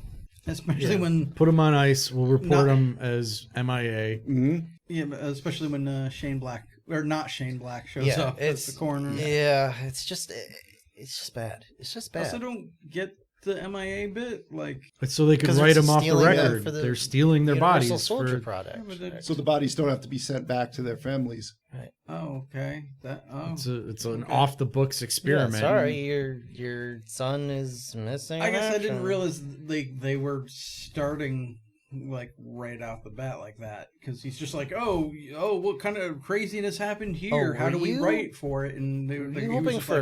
Especially when... Put them on ice. We'll report them as MIA. Mm-hmm. Yeah, especially when Shane Black, or not Shane Black, shows up as the coroner. Yeah, it's just bad. It's just bad. I also don't get the MIA bit, like... But so they could write them off the record. They're stealing their bodies for... product. So the bodies don't have to be sent back to their families. Right. Oh, okay. It's an off the books experiment. Yeah, sorry, your son is missing. I guess I didn't realize they were starting like right off the bat like that, because he's just like, oh, what kind of craziness happened here? How do we write for it? And they were hoping for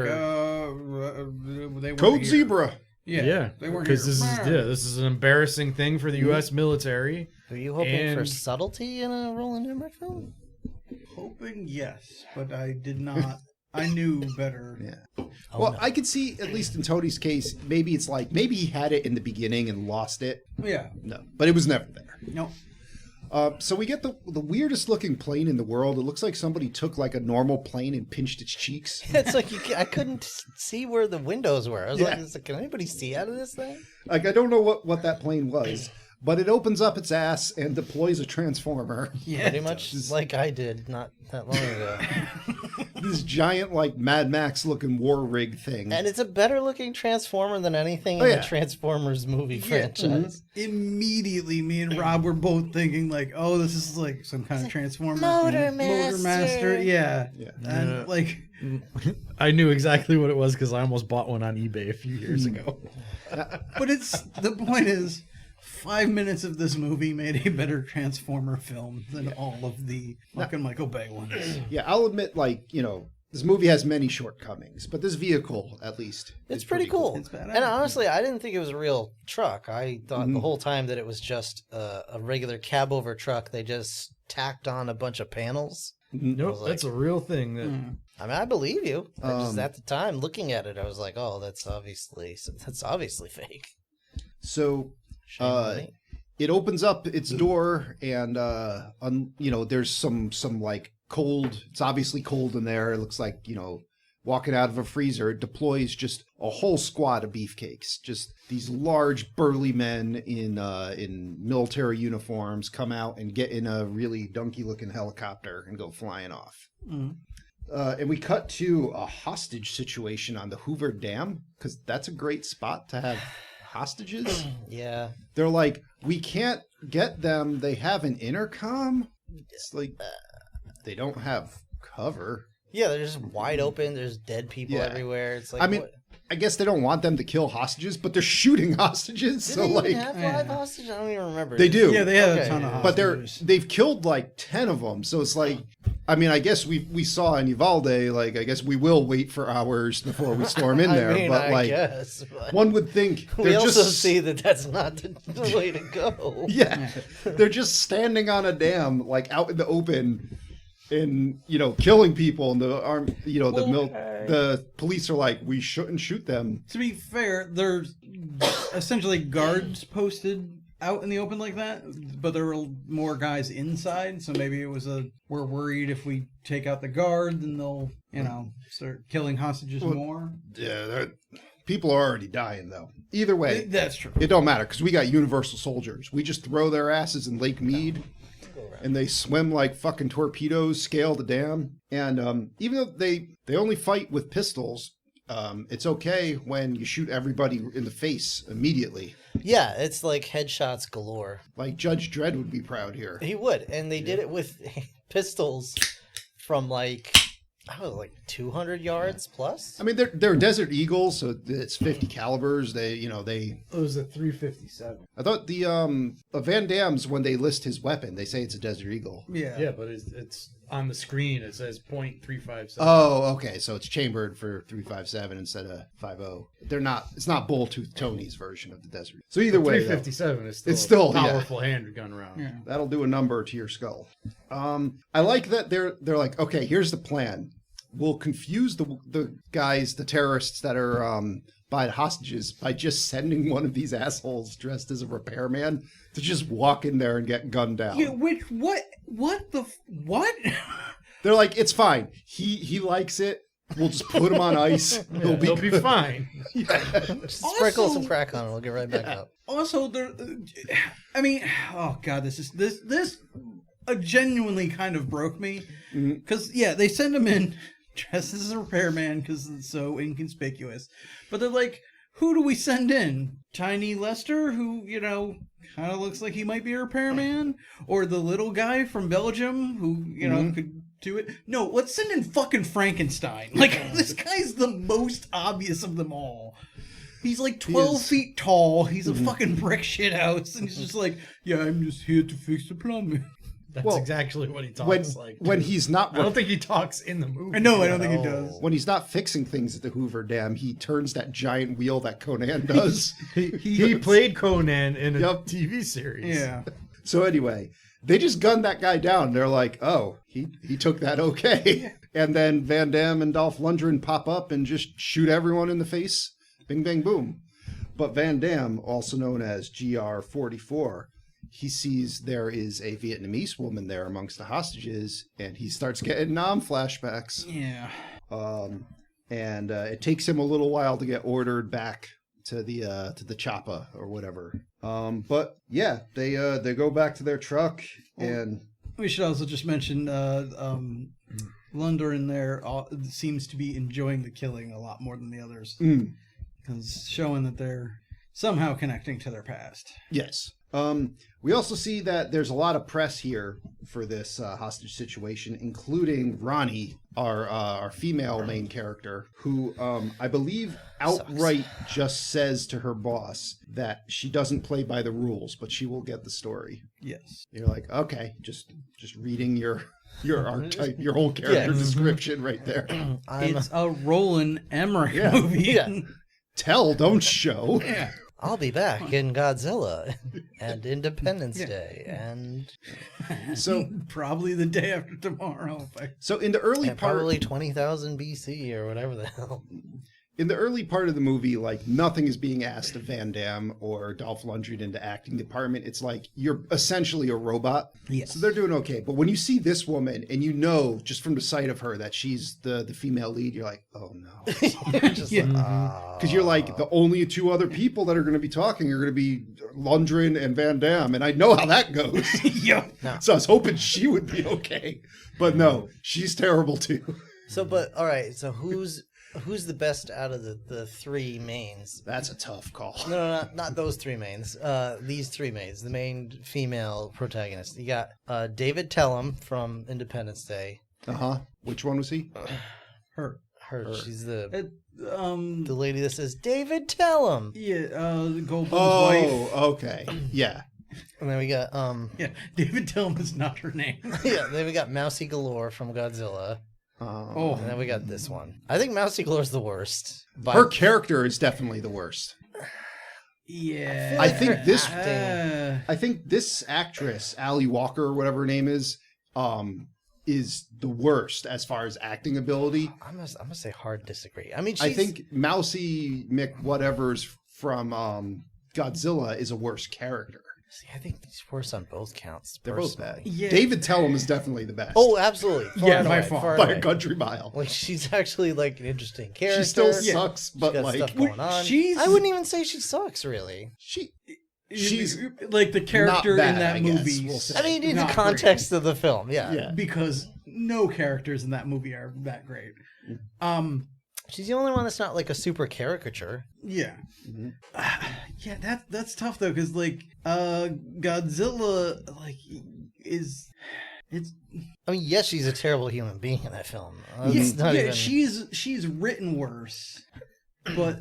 they Code Zebra. Yeah, they weren't because this is an embarrassing thing for the U.S. military. Are you hoping for subtlety in a Roland Emmerich film? Hoping, yes, but I did not. I knew better. Yeah. I could see, at least in Tony's case, maybe it's like, maybe he had it in the beginning and lost it. Yeah. No, but it was never there. No. So we get the weirdest looking plane in the world. It looks like somebody took like a normal plane and pinched its cheeks. It's like I couldn't see where the windows were. I was like, can anybody see out of this thing? Like, I don't know what that plane was. But it opens up its ass and deploys a transformer. Yeah, pretty much like I did not that long ago. This giant, like, Mad Max looking war rig thing. And it's a better looking Transformer than anything in the Transformers movie franchise. Immediately, me and Rob were both thinking, like, oh, this is like some kind of Transformer. Motor Master. Yeah. And, like... I knew exactly what it was because I almost bought one on eBay a few years ago. But the point is, 5 minutes of this movie made a better Transformer film than all of the fucking Michael Bay ones. Yeah, I'll admit, this movie has many shortcomings, but this vehicle, at least, It's is pretty cool. It's badass. And honestly, I didn't think it was a real truck. I thought the whole time that it was just a regular cab over truck. They just tacked on a bunch of panels. Nope, that's a real thing. That I mean, I believe you. I just at the time looking at it, I was like, "Oh, that's obviously fake." So, Shame on me. it opens up its door, and there's some cold. It's obviously cold in there. It looks like walking out of a freezer. It deploys just a whole squad of beefcakes. Just these large, burly men in military uniforms come out and get in a really donkey-looking helicopter and go flying off. And we cut to a hostage situation on the Hoover Dam, because that's a great spot to have hostages. Yeah. They're like, we can't get them. They have an intercom. It's like they don't have cover. Yeah, they're just wide open. There's dead people Yeah. everywhere. It's like, I mean, I guess they don't want them to kill hostages, but they're shooting hostages. did So they like, even have live hostages? I don't even remember. they do. Yeah, they had Okay. a ton of but hostages. they've killed like 10 of them. So it's like, I mean, I guess we saw in Uvalde, like, I guess we will wait for hours before we storm in there. I mean, but I like, guess, but one would think we they're also just see that that's not the way to go. yeah, they're just standing on a dam, like out in the open, and killing people. And the police are like, we shouldn't shoot them. To be fair, there's essentially guards posted out in the open like that, but there were more guys inside, so maybe it was we're worried if we take out the guard, then they'll, start killing hostages more. Yeah, people are already dying though. Either way, That's true. it don't matter because we got universal soldiers. We just throw their asses in Lake Mead, and they swim like fucking torpedoes, scale the dam. And even though they only fight with pistols, it's okay when you shoot everybody in the face immediately. Yeah, it's like headshots galore. Like Judge Dredd would be proud here. He would, and they did it with pistols from like 200 yards plus. I mean, they're Desert Eagles, so it's 50 calibers. They. it was a 357. I thought the Van Damme's, when they list his weapon, they say it's a Desert Eagle. Yeah, but it's on the screen. It says .357. Oh, okay. So it's chambered for 357 instead of 50. They're not. It's not Bulltooth Tony's version of the Desert. So either way, 357 is still it's still, a powerful handgun round. Yeah. that'll do a number to your skull. I like that they're like, okay, here's the plan. We'll confuse the guys, the terrorists that are by the hostages, by just sending one of these assholes dressed as a repairman to just walk in there and get gunned down. Yeah, what what? They're like, it's fine. He likes it. We'll just put him on ice. They'll be fine. Just sprinkle some crack on it. We'll get right back up. Also, there. I mean, oh god, this genuinely kind of broke me because they send him in dressed as a repairman because it's so inconspicuous, but they're like, who do we send in? Tiny Lester, who kind of looks like he might be a repairman, or the little guy from Belgium who could do it? No, let's send in fucking Frankenstein. Like, this guy's the most obvious of them all. He's like 12 feet tall. He's a fucking brick shit house, and he's just like, yeah, I'm just here to fix the plumbing. That's exactly what he talks like. When he's not, I don't think he talks in the movie. I know, I don't think he does. when he's not fixing things at the Hoover Dam, he turns that giant wheel that Conan does. He played Conan in a Yep. TV series. Yeah. So anyway, they just gunned that guy down. They're like, oh, he took that okay. And then Van Damme and Dolph Lundgren pop up and just shoot everyone in the face. Bing, bang, boom. But Van Damme, also known as GR44, he sees there is a Vietnamese woman there amongst the hostages, and he starts getting flashbacks. Yeah. And it takes him a little while to get ordered back to the choppa or whatever. But yeah, they go back to their truck, and We should also just mention Lundgren there seems to be enjoying the killing a lot more than the others. Because showing that they're somehow connecting to their past. Yes. We also see that there's a lot of press here for this hostage situation, including Ronnie, our female main character, who I believe outright just says to her boss that she doesn't play by the rules, but she will get the story. Yes. You're like, okay, just reading your archetype, your whole character description right there. It's a Roland Emmerich movie. Yeah. Tell, don't show. Yeah. I'll be back in Godzilla and Independence Day and So Probably the day after tomorrow. so in the early part, probably 20,000 BC or whatever the hell. in the early part of the movie, like nothing is being asked of Van Damme or Dolph Lundgren in the acting department. It's like you're essentially a robot. Yes. So they're doing okay. But when you see this woman and you know just from the sight of her that she's the female lead, you're like, oh no. You're just Yeah. like, Because you're like, the only two other people that are going to be talking are going to be Lundgren and Van Damme. And I know how that goes. Yeah. So I was hoping she would be okay. But no, she's terrible too. So, but all right. So who's the best out of the three mains? That's a tough call. No, not those three mains. These three mains. The main female protagonist. You got David Tellum from Independence Day. Uh-huh. Which one was he? Her. Her. She's the The lady that says David Tellum. Goldblum's wife. Oh, okay. Yeah. And then we got Yeah, David Tellum is not her name. yeah. Then we got Mousy Galore from Godzilla. Oh, And then we got this one. I think Mousy Galore's the worst. Her character is definitely the worst. yeah. I think this Uh, I think this actress, Ally Walker, or whatever her name is the worst as far as acting ability. I'm gonna say hard disagree. I mean, I think Mousy McWhatever's from Godzilla is a worse character. See, I think he's worse on both counts. They're both personally. bad. Yeah. David Tellum is definitely the best. Oh, absolutely. Far Yeah, and by away, far. far by and a away. country mile. Like she's actually like an interesting character. She still She's sucks, but got like stuff going on. she's- I wouldn't even say she sucks, really. she's like the character not bad, in that I guess, movie. we'll say. I mean, in the Not context of the film, yeah. yeah. because no characters in that movie are that great. She's the only one that's not like a super caricature. Yeah. Mhm. Yeah, that's tough though, because like Godzilla it's I mean, yes, she's a terrible human being in that film. It's not even... she's written worse, but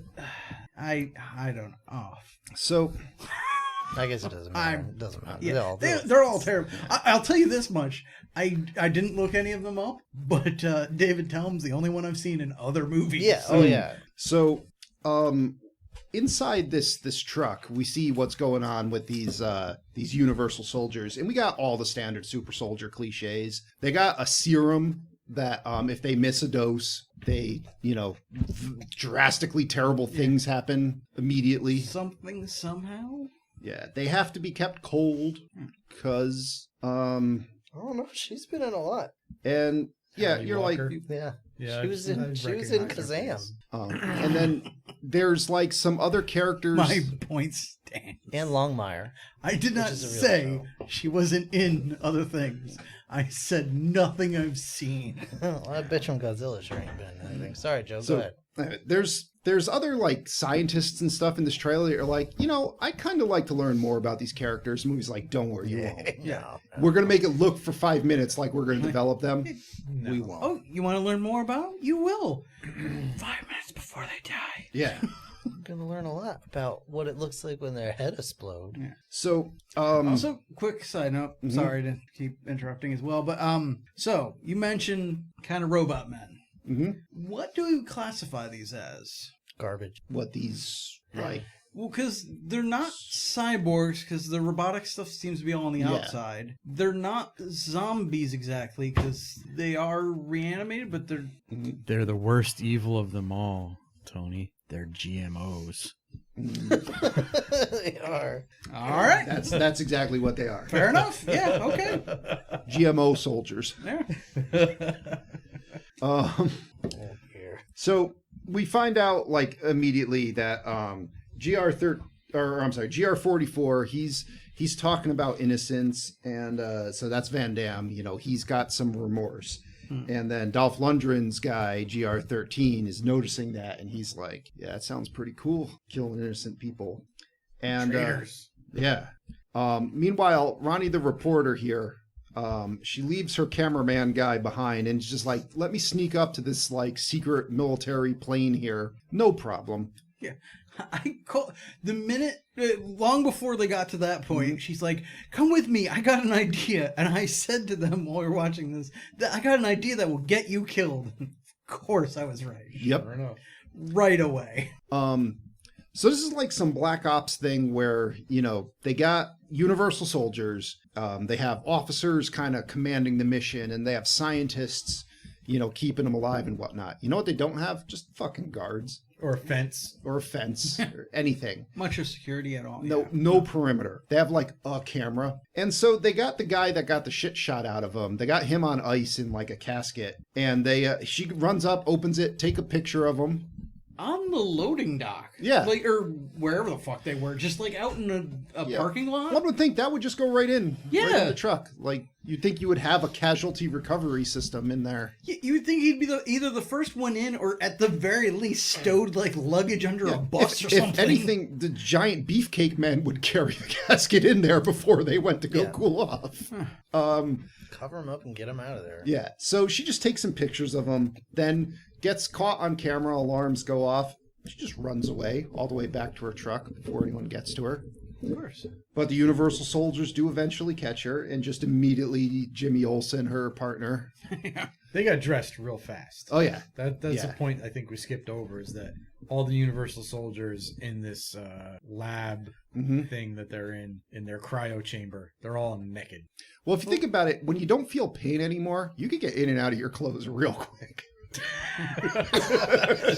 I don't know. Oh. So I guess it doesn't matter. It doesn't matter. Yeah, they're all terrible. I'll tell you this much: I didn't look any of them up, but David Tellum's the only one I've seen in other movies. Yeah. Oh, yeah. So, inside this truck, we see what's going on with these Universal soldiers, and we got all the standard super soldier cliches. They got a serum that if they miss a dose, they drastically terrible things happen immediately. Something somehow. Yeah, they have to be kept cold because I don't know. She's been in a lot. and yeah, Ally you're Walker. like. Yeah. Yeah, She was in Kazam. And then there's like some other characters. My point stands. And Longmire. I did not is a real say she wasn't in other things. I said nothing I've seen. Well, that bitch from Godzilla sure ain't been in anything. Sorry, Joe. Go ahead. There's other like scientists and stuff in this trailer that are like, I kind of like to learn more about these characters. Movies like, don't worry, you won't. No. We're gonna make it look for 5 minutes like we're gonna develop them. No. We won't. Oh, you want to learn more about them? You will. 5 minutes before they die. Yeah. I'm going to learn a lot about what it looks like when their head explode. Yeah. So Also, quick side note. Mhm. Sorry to keep interrupting as well, but so you mentioned kind of robot men. mhm. What do you classify these as? Garbage. What these like? Well, because they're not cyborgs, because the robotic stuff seems to be all on the Yeah. outside. They're not zombies exactly, because they are reanimated, but they're... They're the worst evil of them all, Tony. They're GMOs. They are. All right. That's exactly what they are. Fair enough. Yeah, okay. GMO soldiers. Yeah. Oh, dear. So we find out like immediately that GR44 he's talking about innocence, and so that's Van Damme. He's got some remorse. And then Dolph Lundgren's guy, GR13, is noticing that, and he's like, yeah, that sounds pretty cool, killing innocent people. And Traitors. yeah. Meanwhile, Ronnie the reporter here, she leaves her cameraman guy behind and is just like, let me sneak up to this like secret military plane here. No problem. Yeah. I call the minute long before they got to that point, she's like, "Come with me. I got an idea." And I said to them while we were watching this, that I got an idea that will get you killed. Of course, I was right. Yep. Sure enough. Right away. So this is like some Black Ops thing where, you know, they got Universal soldiers, they have officers kind of commanding the mission, and they have scientists, you know, keeping them alive and whatnot. You know what they don't have? Just fucking guards. Or a fence. Or a fence. Or anything. Much of security at all. No, Yeah. no perimeter. They have like a camera. And so they got the guy that got the shit shot out of him. They got him on ice in like a casket. And she runs up, opens it, take a picture of him. On the loading dock. Yeah. Like, or wherever the fuck they were. Just like out in a parking lot. One would think that would just go right in. Yeah. Right in the truck. Like, you'd think you would have a casualty recovery system in there. You would think he'd be either the first one in or at the very least stowed like luggage under a bus or something. If anything, the giant beefcake men would carry the casket in there before they went to go cool off. Cover him up and get him out of there. Yeah. So she just takes some pictures of him, then gets caught on camera, alarms go off. She just runs away all the way back to her truck before anyone gets to her. Of course. But the Universal soldiers do eventually catch her, and just immediately Jimmy Olsen, her partner. They got dressed real fast. Oh, yeah. That's the point I think we skipped over, is that all the Universal soldiers in this lab thing that they're in their cryo chamber, they're all naked. Well, if you think about it, when you don't feel pain anymore, you can get in and out of your clothes real quick.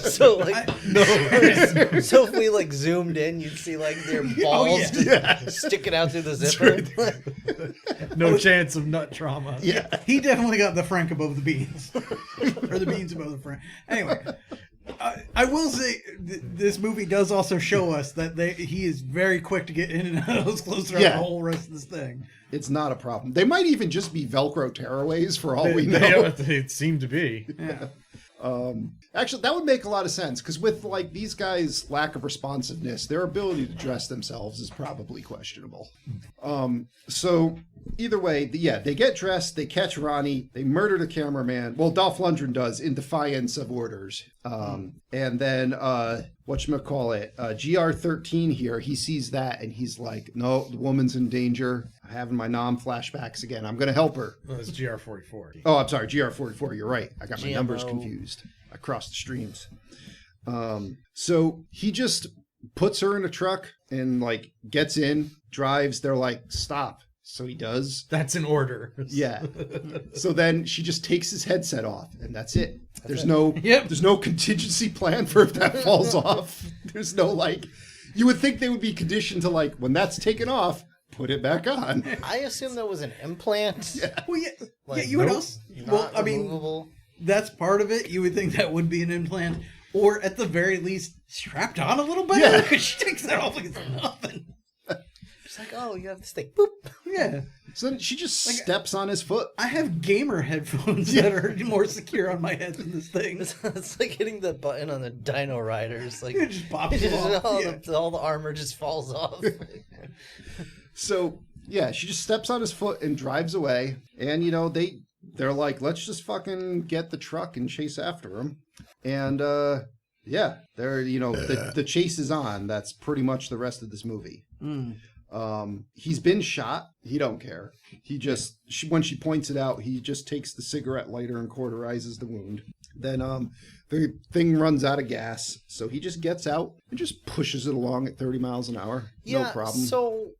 So like so if we like zoomed in, you'd see like their balls just sticking out through the zipper. No chance of nut trauma. Yeah. He definitely got the Frank above the beans. Or the beans above the Frank. Anyway, I will say this movie does also show us that he is very quick to get in and out of those clothes throughout the whole rest of this thing. It's not a problem. They might even just be Velcro tearaways for all we know. They seem to be. Yeah. Actually, that would make a lot of sense, because with like these guys' lack of responsiveness, their ability to dress themselves is probably questionable. So either way, they get dressed, they catch Ronnie, they murder the cameraman. Well, Dolph Lundgren does in defiance of orders. And then whatchamacallit, GR13 here, he sees that and he's like, no, the woman's in danger. I'm having my Nam flashbacks again. I'm going to help her. Well, it's GR44. Oh, I'm sorry, GR44. You're right. I got my GMO. numbers confused. I crossed the streams. So he just puts her in a truck and like gets in, drives. They're like, stop. So he does. That's an order. Yeah. So then she just takes his headset off, and that's it. There's no contingency plan for if that falls off. There's no like. You would think they would be conditioned to like, when that's taken off, put it back on. I assume that was an implant. Yeah. Well, Like, you would also. Well, I mean, removable. that's part of it. You would think that would be an implant, or at the very least, strapped on a little bit. Yeah. Because she takes that off like it's nothing. It's like, oh, you have this thing. Boop. Yeah. So then she just steps on his foot. I have gamer headphones that are more secure on my head than this thing. It's like hitting the button on the Dino Riders. Like It just pops off. all the armor just falls off. So yeah, she just steps on his foot and drives away. And you know, they're like, let's just fucking get the truck and chase after him. And yeah, they're, you know, the chase is on. That's pretty much the rest of this movie. He's been shot. He don't care. He just, when she points it out, he just takes the cigarette lighter and cauterizes the wound. Then the thing runs out of gas, so he just gets out and just pushes it along at 30 miles an hour. Yeah, no problem. So,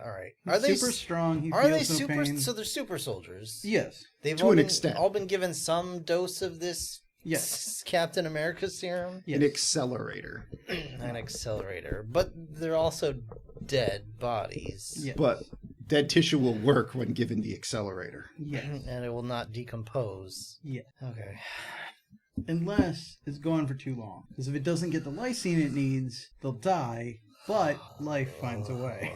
all right, are they super strong? He Are feels they no super? pain. So they're super soldiers. Yes. They've To all an been, extent. all been given some dose of this. Yes. Captain America serum. Yes. An accelerator. An accelerator, but they're also dead bodies. Yes. But dead tissue will work when given the accelerator. Yes. And it will not decompose. Yeah. Okay. Unless it's gone for too long. Because if it doesn't get the lysine it needs, they'll die, but life finds a way.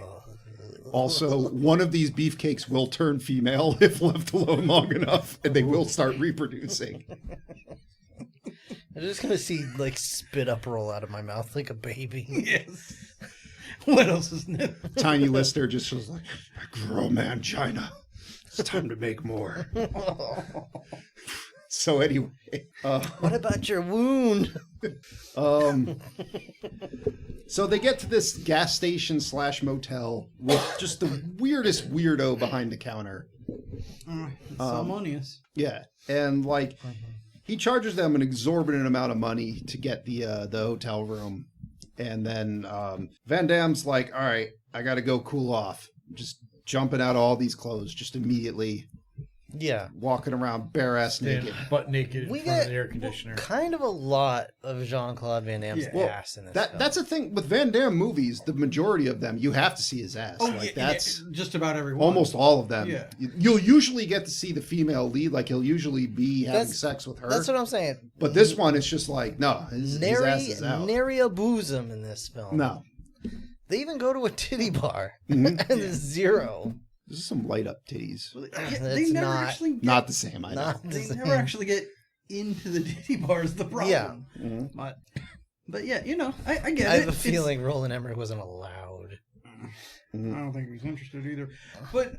Also, one of these beefcakes will turn female if left alone long enough, and they will start reproducing. I'm just gonna see like spit up roll out of my mouth like a baby. Yes. What else is new? Tiny Lister just was like, grow man China. It's time to make more. So anyway, What about your wound? so they get to this gas station / motel with just the weirdest weirdo behind the counter. Salmonius. Yeah, and like he charges them an exorbitant amount of money to get the hotel room, and then Van Damme's like, "All right, I got to go cool off." Just jumping out of all these clothes, just immediately Yeah. walking around bare ass Stand naked. butt naked We in front of get the air conditioner. kind of a lot of Jean-Claude Van Damme's Yeah. ass in this film. That's the thing with Van Damme movies. The majority of them, you have to see his ass. That's just about everyone. almost all of them. Yeah. You'll usually get to see the female lead, like he'll usually be having That's- sex with her. That's what I'm saying. But this one, it's just like, no, his ass is out. Nary a bosom in this film. No. They even go to a titty bar, Mhm. and there's zero. This is some light up titties. They That's never not- actually get, Not the same, I know. Not they the never same. actually get into the titty bars. The problem. Yeah. Mhm. But yeah, I get I it. have a It's- feeling Roland Emmerich wasn't allowed. I don't think he was interested either. But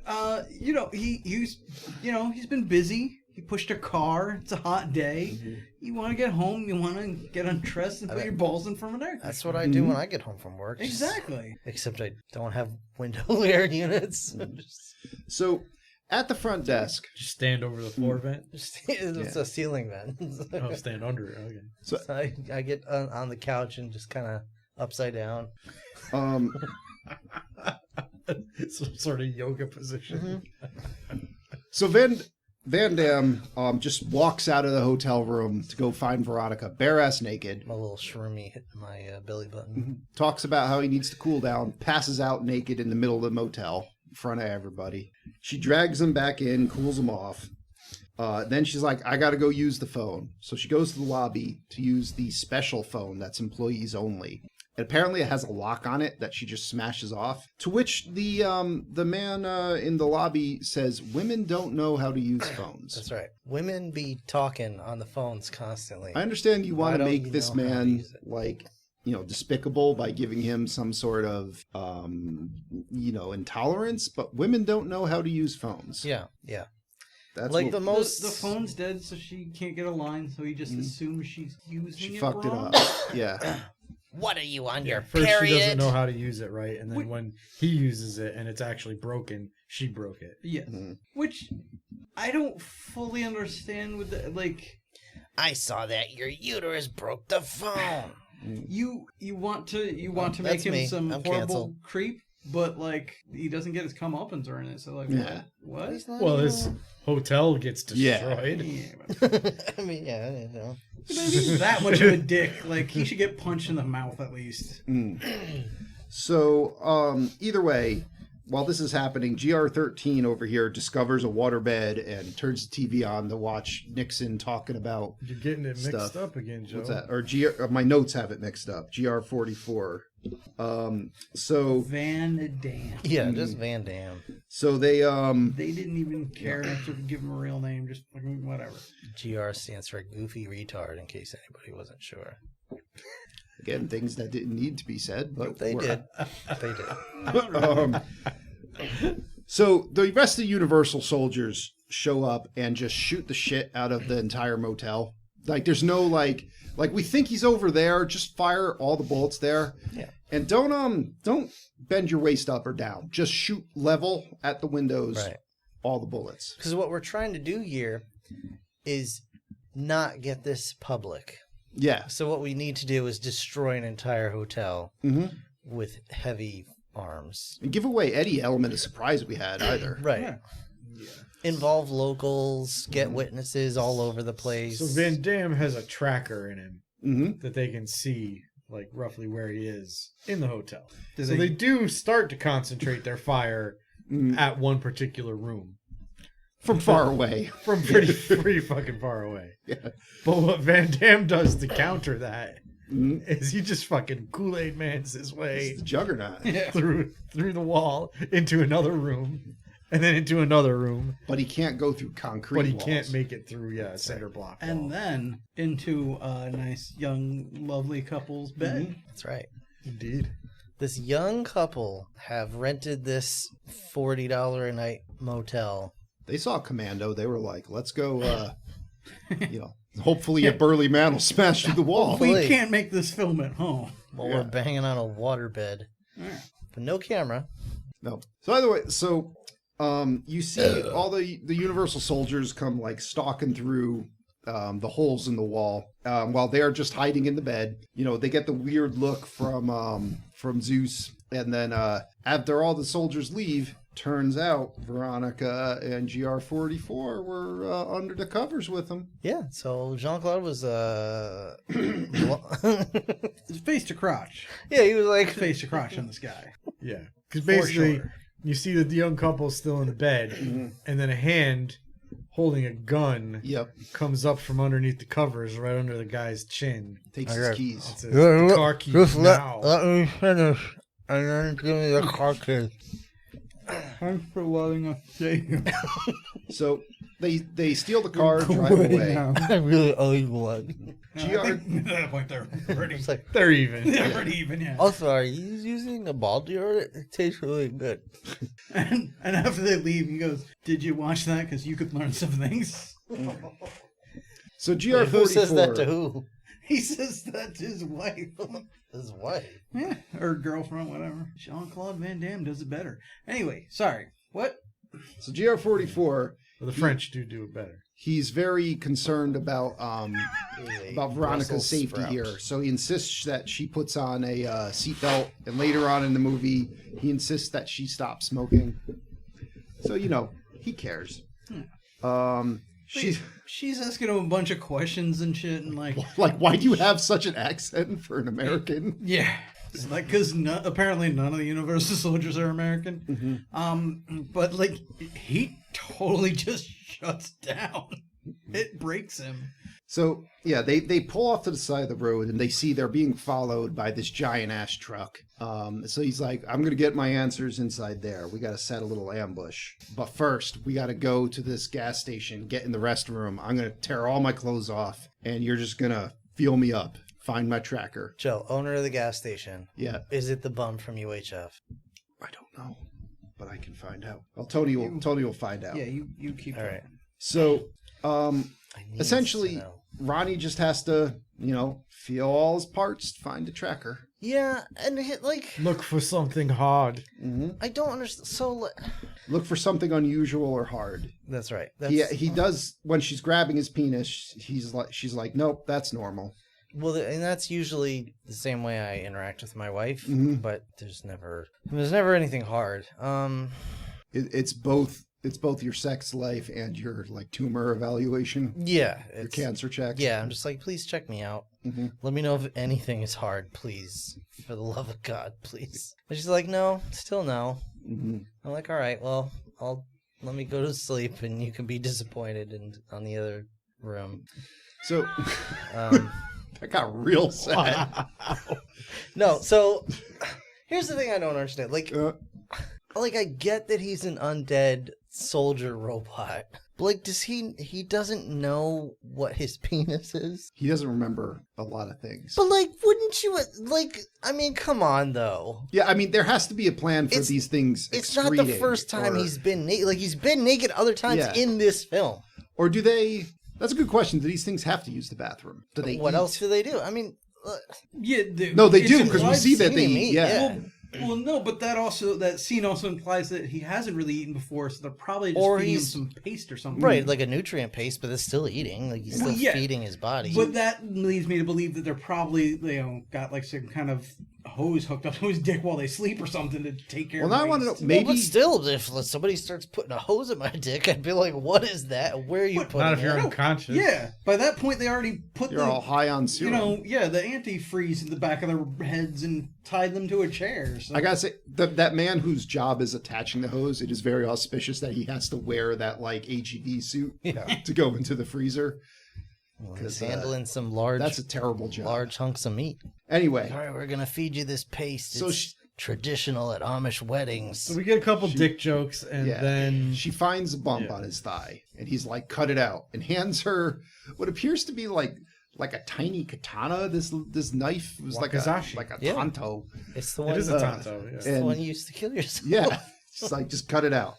he's been busy. He pushed a car. It's a hot day. You want to get home. You want to get undressed and put your balls in front of there. That's what I do when I get home from work. Exactly. Except I don't have window air units. So at the front desk, Just stand over the floor vent. It's a ceiling vent. Oh, stand under it. Okay. so So I get on the couch and just kind of upside down. Some sort of yoga position. so Van Damme just walks out of the hotel room to go find Veronica, bare ass naked. My little shroomy hit my belly button. Talks about how he needs to cool down, passes out naked in the middle of the motel in front of everybody. She drags him back in, cools him off. Then she's like, I got to go use the phone. So she goes to the lobby to use the special phone that's employees only. And apparently it has a lock on it that she just smashes off. To which the man in the lobby says, women don't know how to use phones. That's right. Women be talking on the phones constantly. I understand you want Why to don't make you this know how to man use it? like, despicable by giving him some sort of, intolerance, but women don't know how to use phones. Yeah. That's Like what- the most. The phone's dead, so she can't get a line. So he just assumes she's using she it fucked wrong. it up. Yeah. What are you on your First, period? she doesn't know how to use it right, and then when he uses it and it's actually broken, she broke it. Yes. Mhm. Which I don't fully understand with the, like I saw that your uterus broke the phone. you want to make that's him me. some I'm horrible canceled. creep, but like he doesn't get his comeuppance or anything. So like Yeah. what? He's not Well, even- his hotel gets Yeah. destroyed. Yeah, but I mean, yeah, you know. if he's that much of a dick, like he should get punched in the mouth at least. So, either way, while this is happening, GR13 over here discovers a waterbed and turns the TV on to watch Nixon talking about You're getting it mixed Stuff. up again, Joe. what's that? Or my notes have it mixed up. GR44. So Van Damme. Yeah, just Van Damme. They didn't even care enough to give him a real name. Just fucking whatever. GR stands for goofy retard, in case anybody wasn't sure. again things that didn't need to be said, but They were. did. They did. So the rest of the Universal soldiers show up and just shoot the shit out of the entire motel. Like there's no like we think he's over there. Just fire all the bullets there. Yeah. And don't bend your waist up or down. Just shoot level at the windows. Right. All the bullets. Because what we're trying to do here is not get this public. Yeah. So what we need to do is destroy an entire hotel Mm-hmm. with heavy arms. And give away any element of surprise we had either. Right. Yeah. Involve locals, get witnesses all over the place. So Van Damme has a tracker in him Mm-hmm. that they can see, like, roughly where he is in the hotel. Do So they- they do start to concentrate their fire at one particular room From far away. from pretty fucking far away. Yeah. But what Van Damme does to counter that Mhm. is he just fucking Kool-Aid Mans his way It's the juggernaut. through the wall into another room and then into another room, But he can't go through concrete but he walls. can't make it through a cinder block wall. And then into a nice young lovely couple's bed. That's right. Indeed. This young couple have rented this $40 a night motel. They saw Commando. They were like, let's go, hopefully a burly man will smash through the wall. We can't make this film at home. While we're banging on a waterbed. Yeah. But no camera. No. So either way, you see all the Universal soldiers come like stalking through the holes in the wall while they are just hiding in the bed. They get the weird look from Zeus, and then after all the soldiers leave, turns out Veronica and GR44 were under the covers with them. Yeah, so Jean-Claude was It's face to crotch. yeah, he was like Face to crotch on this guy. Yeah, because basically sure. you see that the young couple is still in the bed, and then a hand holding a gun Yep. comes up from underneath the covers, right under the guy's chin. Takes his keys. It says, "The car keys now." let me finish, and then give me the car key. Thanks for letting us see you. So they steal the car, drive away. I really owe you one. At that point, they're pretty, It's like, They're even. they're pretty even, yeah. oh, sorry, he's using a ball deodorant. It tastes really good. And after they leave, he goes, "Did you watch that? Because you could learn some things." So GR44. Who says that to who? He says that to his wife. His wife. Yeah, or girlfriend, whatever. Jean-Claude Van Damme does it better. Anyway, sorry. What? So GR44. Well, the French do it better. He's very concerned about Veronica's Brussels safety sprout. here, so he insists that she puts on a seatbelt, and later on in the movie, he insists that she stop smoking. So he cares. She's asking him a bunch of questions and shit, and like, Why do you have such an accent for an American? yeah, it's like because apparently none of the Universal soldiers are American. But like he totally just shuts down. It breaks him. So yeah, they pull off to the side of the road, and they see they're being followed by this giant ass truck. So he's like, I'm gonna get my answers inside there. We gotta set a little ambush, but first we gotta go to this gas station, get in the restroom. I'm gonna tear all my clothes off, and you're just gonna feel me up, find my tracker. Joe, owner of the gas station. Yeah, Is it the bum from UHF? I don't know, but I can find out. Well, Tony will find out. Yeah, you keep. All right. So I need essentially, to know. Ronnie just has to feel all his parts, find a tracker. Yeah, and like Look for something hard. I don't understand. So Look for something unusual or hard. that's right. He does when she's grabbing his penis. She's like, nope, that's normal. Well, and that's usually the same way I interact with my wife, Mhm. but there's never anything hard. It's both your sex life and your like tumor evaluation, Yeah, your it's cancer check. yeah. I'm just like, please check me out. Mhm. Let me know if anything is hard, please. For the love of God, please. And she's like, no, still no. Mm-hmm. I'm like, all right, well, let me go to sleep, and you can be disappointed on the other room. So Um, that got real sad. no, so here's the thing I don't understand. Like Uh, I get that he's an undead soldier robot. But like, he doesn't know what his penis is? he doesn't remember a lot of things. But like, wouldn't you, like, I mean, come on though. Yeah, I mean, there has to be a plan for these things. It's not the excreting, first time or- he's been naked. Like, he's been naked other times Yeah. in this film. Or do they? That's a good question. Do these things have to use the bathroom? Do they? What eat? else do they do? I mean, Yeah, No, they it's do because we implied see that they seeing eat. meat, Yeah. Well, no, but that scene also implies that he hasn't really eaten before, so they're probably just Or feeding him he's- some paste or something. right, like a nutrient paste, but it's still eating. Like, he's still Well, yeah. feeding his body. But that leads me to believe that they're probably, got like some kind of hose hooked up to his dick while they sleep or something to take care Well, of now I want to know. waste. Maybe Well, but still, if somebody starts putting a hose in my dick, I'd be like, what is that? Where are you putting Not if it? you're unconscious. Yeah, by that point they already put you're all high on serum. the antifreeze in the back of their heads and tied them to a chair. So. I gotta say that man whose job is attaching the hose, it is very auspicious that he has to wear that like AGV suit to go into the freezer. Well, he's handling some large, That's a terrible job. large hunks of meat. Anyway, All right, we're gonna feed you this paste. So It's traditional at Amish weddings. So we get a couple dick jokes, and yeah, then she finds a bump on his thigh, and he's like, "Cut it out," and hands her what appears to be like like a tiny katana. This knife was like a Wakizashi. tanto. It's the one. It is a tanto. It's Yeah. the one you used to kill yourself. Yeah, just like just cut it out.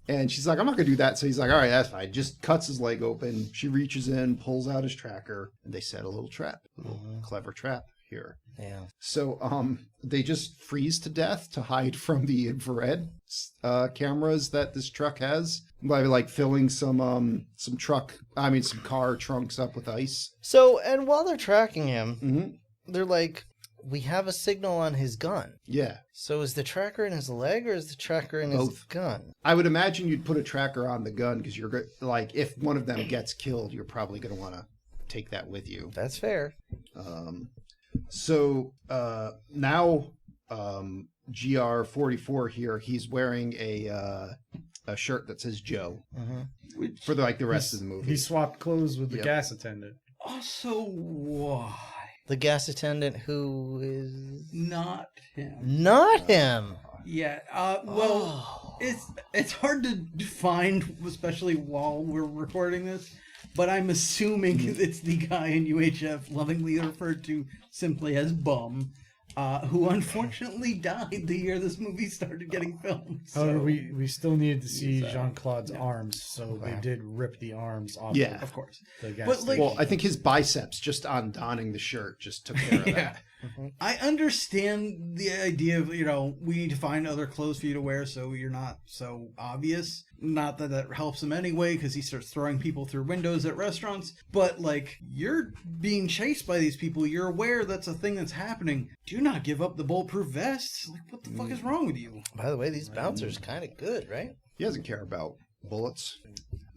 And she's like, I'm not gonna do that. So he's like, all right, that's fine. Just cuts his leg open. She reaches in, pulls out his tracker, and they set a little trap, a little clever trap here. Yeah. So they just freeze to death to hide from the infrared cameras that this truck has by like filling some car trunks up with ice. So, and while they're tracking him, Mm-hmm. they're like, we have a signal on his gun. Yeah. So is the tracker in his leg or is the tracker in his Both. gun? I would imagine you'd put a tracker on the gun because you're like, if one of them gets killed, you're probably going to want to take that with you. That's fair. So now GR44 here, he's wearing a shirt that says Joe for the rest of the movie. He swapped clothes with the Yep. gas attendant. Also, why? The gas attendant who is Not him. not him. Yeah. Well, it's hard to find, especially while we're recording this. But I'm assuming it's the guy in UHF, lovingly referred to simply as Bum, who unfortunately died the year this movie started getting filmed. However, So, we still needed to see Jean-Claude's arms, so they did rip the arms off. Yeah. of course. The gas But, like- station. Well, I think his biceps just on donning the shirt just took care of that. I understand the idea of, we need to find other clothes for you to wear so you're not so obvious. Not that that helps him anyway, because he starts throwing people through windows at restaurants. But, you're being chased by these people. You're aware that's a thing that's happening. Do not give up the bulletproof vests. What the fuck is wrong with you? By the way, these bouncers kind of good, right? He doesn't care about bullets.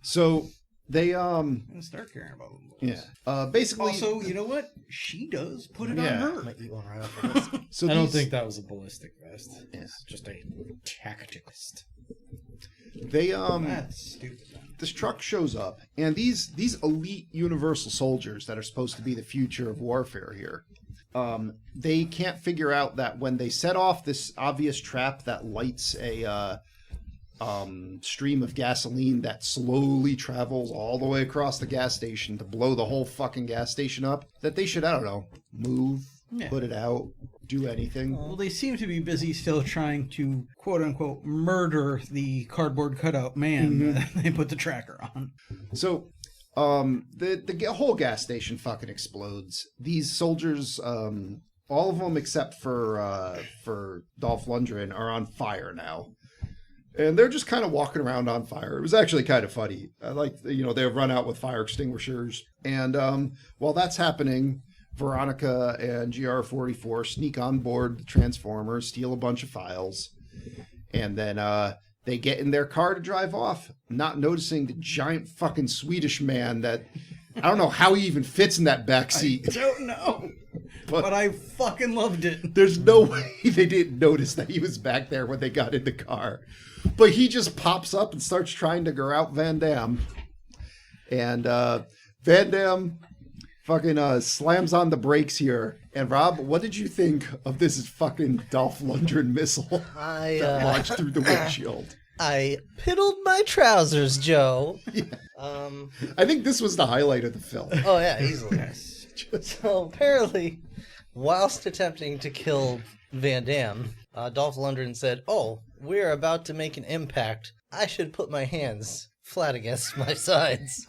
So they I'm gonna start caring about them. basically Also, you know what? She does. Put it on Yeah. her. Might eat one right off of this. so I don't these- think that was a ballistic vest. Yeah. It's just a tacticalist. they That's stupid. this truck shows up, and these elite universal soldiers that are supposed to be the future of warfare here, they can't figure out that when they set off this obvious trap that lights a stream of gasoline that slowly travels all the way across the gas station to blow the whole fucking gas station up, that they should, I don't know, move, Yeah. put it out, do anything. Well, they seem to be busy still trying to, quote unquote, murder the cardboard cutout man that they put the tracker on. So, the whole gas station fucking explodes. These soldiers, all of them except for Dolph Lundgren, are on fire now. And they're just kind of walking around on fire. It was actually kind of funny. I like, they run out with fire extinguishers. And while that's happening, Veronica and GR44 sneak on board the Transformers, steal a bunch of files, and then they get in their car to drive off, not noticing the giant fucking Swedish man that, I don't know how he even fits in that back seat. I don't know. But I fucking loved it. There's no way they didn't notice that he was back there when they got in the car. But he just pops up and starts trying to go out Van Damme. And Van Damme fucking slams on the brakes here. And Rob, what did you think of this fucking Dolph Lundgren missile that launched through the windshield? I piddled my trousers, Joe. I think this was the highlight of the film. Oh yeah, easily. So apparently, whilst attempting to kill Van Damme, Dolph Lundgren said, "Oh, we're about to make an impact. I should put my hands flat against my sides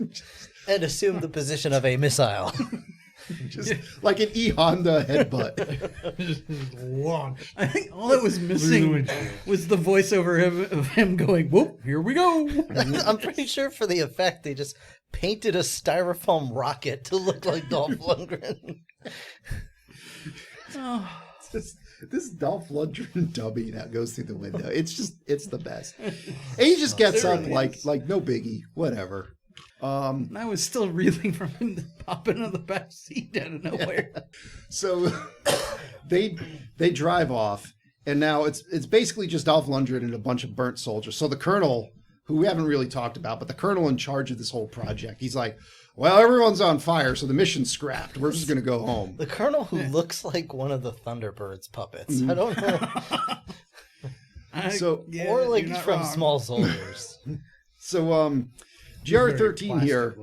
and assume the position of a missile." Just like an E-Honda headbutt. Launch. I think all that was missing was the voiceover of him going, "Whoop, here we go." I'm pretty sure for the effect, they just painted a styrofoam rocket to look like Dolph Lundgren. This Dolph Lundgren dummy that goes through the window. It's the best. And he just gets up like no biggie, whatever. And I was still reeling from him popping in the back seat out of nowhere. So they drive off, and now it's basically just Dolph Lundgren and a bunch of burnt soldiers. So the colonel, who we haven't really talked about, but the colonel in charge of this whole project, he's like, well, everyone's on fire, so the mission's scrapped. We're just going to go home. The colonel who looks like one of the Thunderbirds puppets. I don't know. Or like you're not from wrong. Small Soldiers. So GR13 here,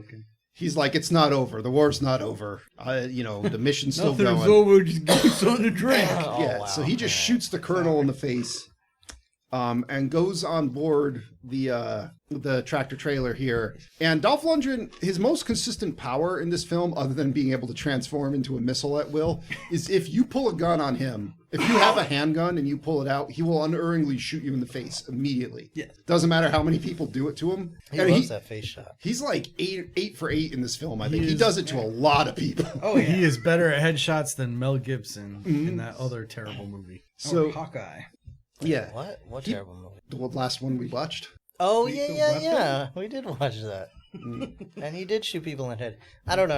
He's like, it's not over. The war's not over. The mission's still Nothing's going. over. Just give me something to drink. Yeah, wow. so he just shoots the colonel in the face, and goes on board the tractor trailer here. And Dolph Lundgren, his most consistent power in this film, other than being able to transform into a missile at will, is if you pull a gun on him, if you have a handgun and you pull it out, he will unerringly shoot you in the face immediately. Yes. Doesn't matter how many people do it to him. He I mean, loves that face shot. He's like 8 for 8 in this film, I think. He is- does it to a lot of people. Oh, yeah. He is better at headshots than Mel Gibson in that other terrible movie. So, Hawkeye. yeah. What? What terrible movie? The last one we watched. Oh, Lethal yeah. Weapon? We did watch that. And he did shoot people in the head. I don't know.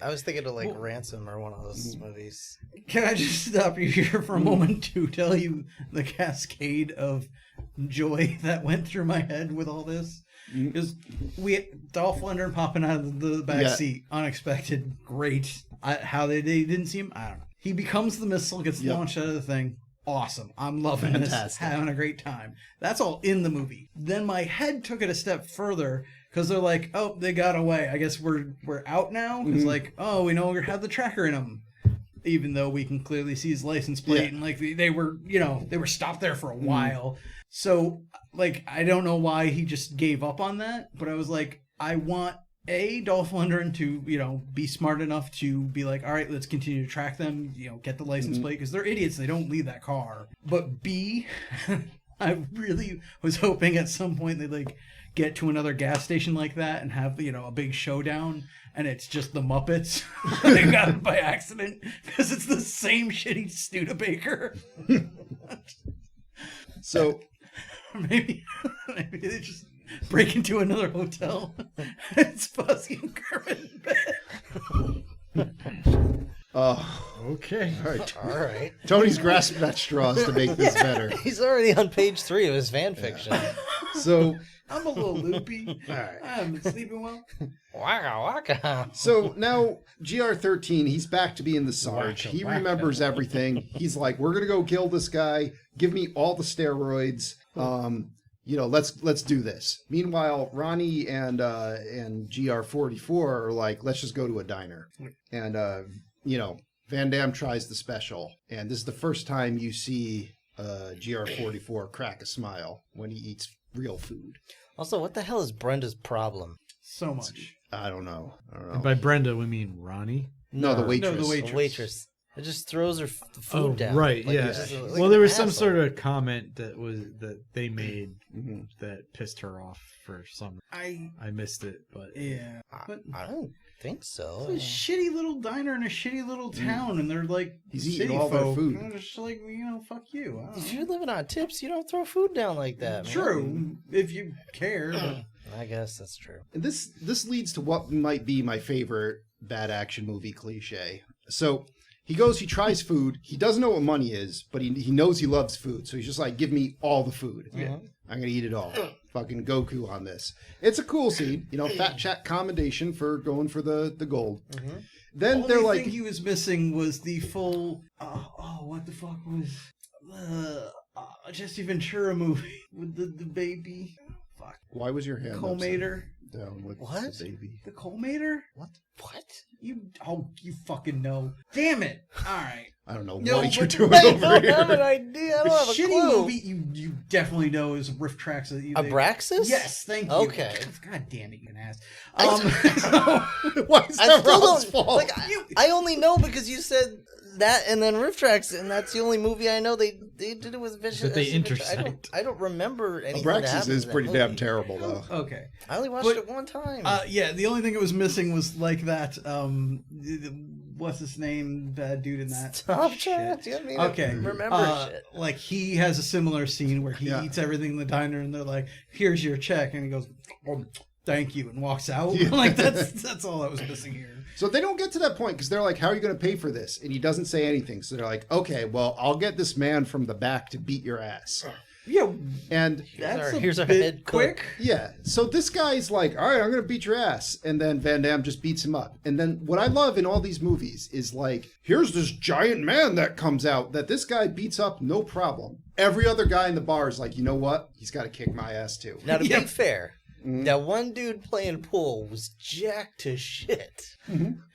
I was thinking of like Ransom or one of those movies. Can I just stop you here for a moment to tell you the cascade of joy that went through my head with all this? Because Dolph Lundgren popping out of the back seat, unexpected, great. How they didn't see him, I don't know. He becomes the missile, gets launched out of the thing. Awesome. I'm loving this. Having a great time. That's all in the movie. Then my head took it a step further because they're like, oh, they got away. I guess we're out now. It's like, oh, we no longer have the tracker in them. Even though we can clearly see his license plate and like they were stopped there for a while. So like, I don't know why he just gave up on that, but I was like, I want Dolph Lundgren to, be smart enough to be like, all right, let's continue to track them, get the license plate, because they're idiots. They don't leave that car. But B, I really was hoping at some point they'd like get to another gas station like that and have, a big showdown. And it's just the Muppets. They got it by accident because it's the same shitty Studebaker. So maybe they just break into another hotel. It's Fuzzy and Kermit in bed. Okay. All right. All right. Tony's grasping at straws to make this better. He's already on page 3 of his fan fiction. So, I'm a little loopy. all right. I haven't been sleeping well. Waka waka. So now GR13, he's back to being the Sarge. He remembers everything. He's like, we're gonna go kill this guy. Give me all the steroids. Let's do this. Meanwhile, Ronnie and GR44 are like, let's just go to a diner. And Van Damme tries the special, and this is the first time you see GR44 crack a smile when he eats real food. Also, what the hell is Brenda's problem? So much. I don't know. And by Brenda, we mean Ronnie. No, the waitress. No, the waitress. The waitress. It just throws her food down. Right, Like, yeah. it's just like Well, there an was some asshole. sort of comment that they made that pissed her off for some. I missed it, but Yeah. But I don't think so. it's a shitty little diner in a shitty little town, and they're like He's eating city all their folk. food. And they're just like, fuck you. I don't If know. you're living on tips, you don't throw food down like that, man. True, if you care. But I guess that's true. And this leads to what might be my favorite bad action movie cliche. So he tries food. He doesn't know what money is, but he knows he loves food. So he's just like, give me all the food. I'm going to eat it all. Fucking Goku on this. It's a cool scene. Fat chat commendation for going for the gold. Then the they're only like... thing he was missing was the full. What the fuck was Jesse Ventura movie with the baby? Fuck. Why was your hand Colmater. down with What? the baby? The Colmater? What? You fucking know. Damn it. Alright. I don't know No, what you're but doing I over don't here. have an idea. I The don't have a shitty clue. movie you definitely know is Riff Tracks. Abraxas? Yes, thank you. Okay. God damn it, you can ask. Why is I that still Rob's don't. fault? Like, I only know because you said that and then Riff Tracks, and that's the only movie I know they did it with Vicious. That they I intersect. don't remember anything. that Abraxas happened is in that pretty movie. damn terrible, though. Okay. I only watched But- it one time. Yeah, the only thing it was missing was like that. What's his name? Bad dude in that. Stop Shit. trying to get me to Okay. remember shit. Like he has a similar scene where he eats everything in the diner, and they're like, "Here's your check," and he goes, "Oh, thank you," and walks out. Like that's all that was missing here. So they don't get to that point because they're like, how are you going to pay for this? And he doesn't say anything. So they're like, okay, well, I'll get this man from the back to beat your ass. Yeah, And that's Here's a our bit head cook. quick. yeah, so this guy's like, all right, I'm going to beat your ass. And then Van Damme just beats him up. And then what I love in all these movies is like, here's this giant man that comes out that this guy beats up no problem. Every other guy in the bar is like, you know what? He's got to kick my ass too. Now, to be fair, That one dude playing pool was jacked to shit.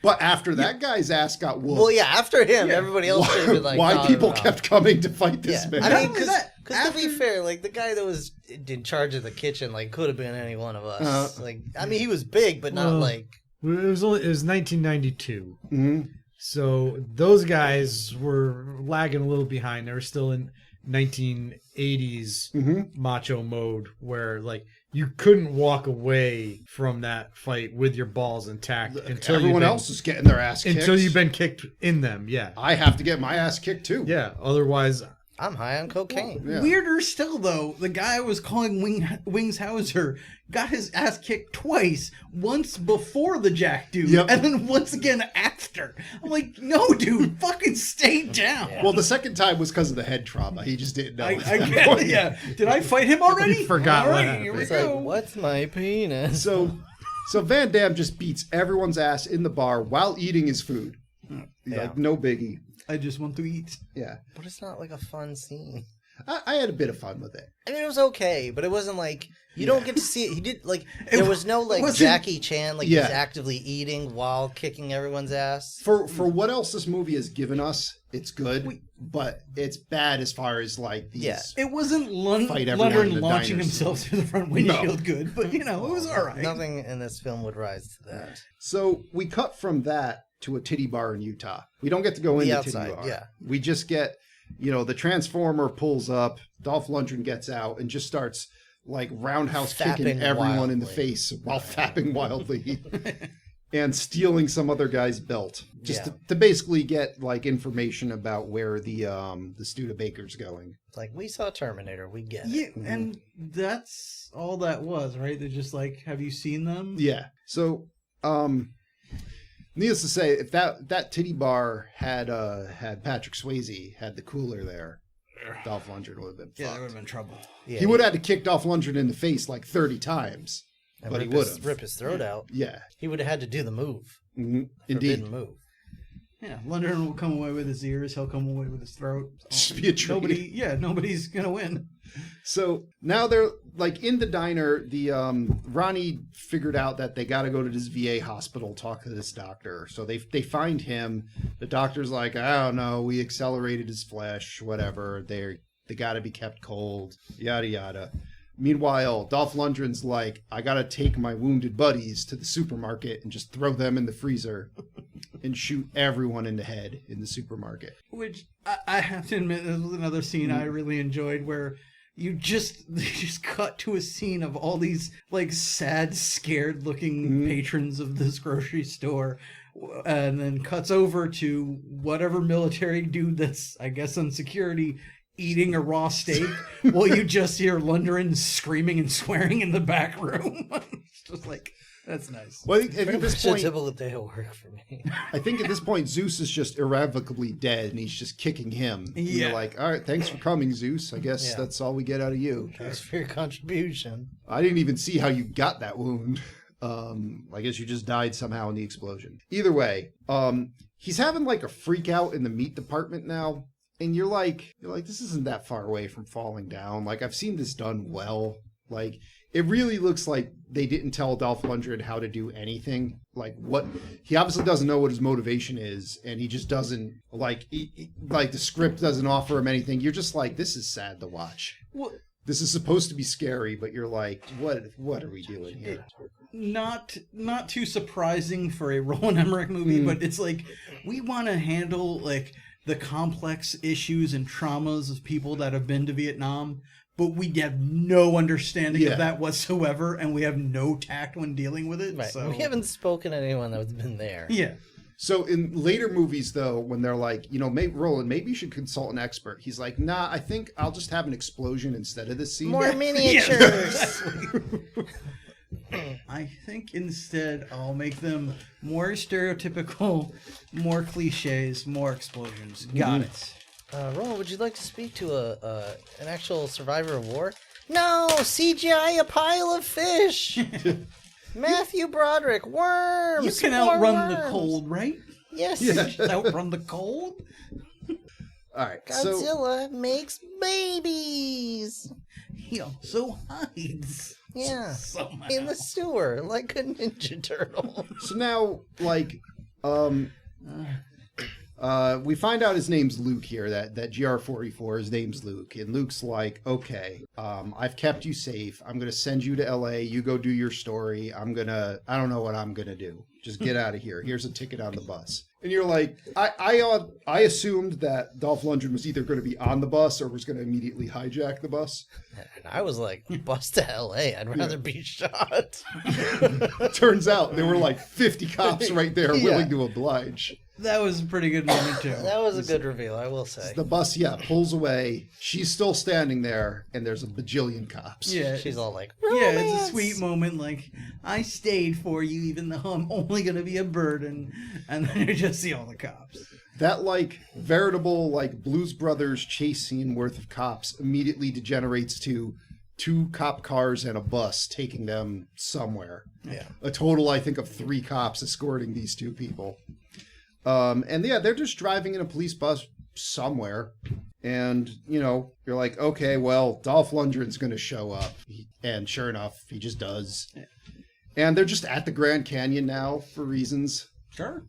But after that guy's ass got whooped, Well, yeah, after him, everybody else should have been like, why no, people no, no. kept coming to fight this man? I mean, Not because to be fair, like the guy that was in charge of the kitchen, like could have been any one of us. Like, I mean, he was big, but not like. It was 1992. So those guys were lagging a little behind. They were still in 1980s macho mode, where like you couldn't walk away from that fight with your balls intact until Everyone else is getting their ass kicked. until you've been kicked in them. Yeah, I have to get my ass kicked too. yeah. Otherwise, I'm high on cocaine. Yeah. Weirder still, though, the guy I was calling Wings Hauser got his ass kicked twice. Once before the Jack dude, and then once again after. I'm like, no, dude, fucking stay down. Well, the second time was because of the head trauma. He just didn't know. I get it, yeah. Did I fight him already? He forgot All what right, happened. here we It's go. like, what's my penis? So Van Damme just beats everyone's ass in the bar while eating his food. He's like, no biggie. I just want to eat. Yeah. But it's not like a fun scene. I had a bit of fun with it. I mean, it was okay, but it wasn't like you don't get to see it. He did like there was no like Jackie Chan like he's actively eating while kicking everyone's ass. For what else this movie has given us, it's good, but it's bad as far as like these. It wasn't Fight everyone in Lundgren the launching diners. himself through the front windshield good, but you know, it was all right. Nothing in this film would rise to that. So we cut from that to a titty bar in Utah. We don't get to go into outside, titty bar. yeah. We just get, the Transformer pulls up, Dolph Lundgren gets out and just starts like roundhouse kicking Fapping everyone in the wildly. face while fapping wildly and stealing some other guy's belt. Just to basically get like information about where the Studebaker's going. Like we saw Terminator, we get it. Yeah, and that's all that was, right? They're just like, have you seen them? Yeah. So, needless to say, if that titty bar had Patrick Swayze had the cooler there, Dolph Lundgren would have been fucked. Yeah, that would have been trouble. Yeah, He would have had to kick Dolph Lundgren in the face like 30 times, and but he rip would his- have. rip his throat out. Yeah. He would have had to do the move. Mm-hmm. Forbidden Indeed. move. Yeah, Lundgren will come away with his ears. He'll come away with his throat. Just be a treat. Nobody's gonna win. So now they're like in the diner. The Ronnie figured out that they got to go to this VA hospital, talk to this doctor. So they find him. The doctor's like, I don't know, we accelerated his flesh, whatever. They got to be kept cold, yada yada. Meanwhile, Dolph Lundgren's like, I got to take my wounded buddies to the supermarket and just throw them in the freezer and shoot everyone in the head in the supermarket. Which I have to admit, this was another scene I really enjoyed where they just cut to a scene of all these like sad, scared looking patrons of this grocery store, and then cuts over to whatever military dude that's, I guess, on security eating a raw steak while you just hear Lundgren screaming and swearing in the back room. It's just like, that's nice. Well, I think at this It's a point, typical day of work for me. I think at this point, Zeus is just irrevocably dead, and he's just kicking him. And Yeah. you're like, all right, thanks for coming, Zeus. I guess that's all we get out of you. Thanks for your contribution. I didn't even see how you got that wound. I guess you just died somehow in the explosion. Either way, he's having like a freak out in the meat department now. And you're like, this isn't that far away from falling down. Like, I've seen this done well. Like, it really looks like they didn't tell Dolph Lundgren how to do anything. Like, he obviously doesn't know what his motivation is, and he just doesn't, like the script doesn't offer him anything. You're just like, this is sad to watch. Well, This is supposed to be scary, but you're like, what are we doing here? not too surprising for a Roland Emmerich movie, but it's like, we want to handle like the complex issues and traumas of people that have been to Vietnam, but we have no understanding of that whatsoever, and we have no tact when dealing with it. Right. So We haven't spoken to anyone that's been there. yeah. So in later movies, though, when they're like, Roland, maybe you should consult an expert. He's like, nah, I think I'll just have an explosion instead of this scene. More miniatures. I think instead I'll make them more stereotypical, more cliches, more explosions. Got it. Roland, would you like to speak to an actual survivor of war? No, CGI a pile of fish. Matthew Broderick, worms. You can more outrun the worms. cold, right? Yes. Outrun the cold? All right. So Godzilla makes babies. He also hides. Yeah. Somehow. In the sewer, like a Ninja Turtle. So now, like, we find out his name's Luke here, that GR44, his name's Luke. And Luke's like, okay, I've kept you safe. I'm going to send you to LA. You go do your story. I don't know what I'm going to do. Just get out of here. Here's a ticket on the bus. And you're like, I assumed that Dolph Lundgren was either going to be on the bus or was going to immediately hijack the bus. And I was like, bus to LA. I'd rather be shot. Turns out there were like 50 cops right there willing to oblige. That was a pretty good moment, too. That was a good reveal, I will say. The bus, pulls away. She's still standing there, and there's a bajillion cops. Yeah. She's all like, Yeah, it's a "Romance!" sweet moment. Like, I stayed for you, even though I'm only going to be a burden. And then you just see all the cops. That, like, veritable, like, Blues Brothers chase scene worth of cops immediately degenerates to 2 cop cars and a bus taking them somewhere. Yeah. A total, I think, of 3 cops escorting these 2 people. They're just driving in a police bus somewhere. And, you're like, okay, well, Dolph Lundgren's going to show up. And sure enough, he just does. And they're just at the Grand Canyon now for reasons. Sure.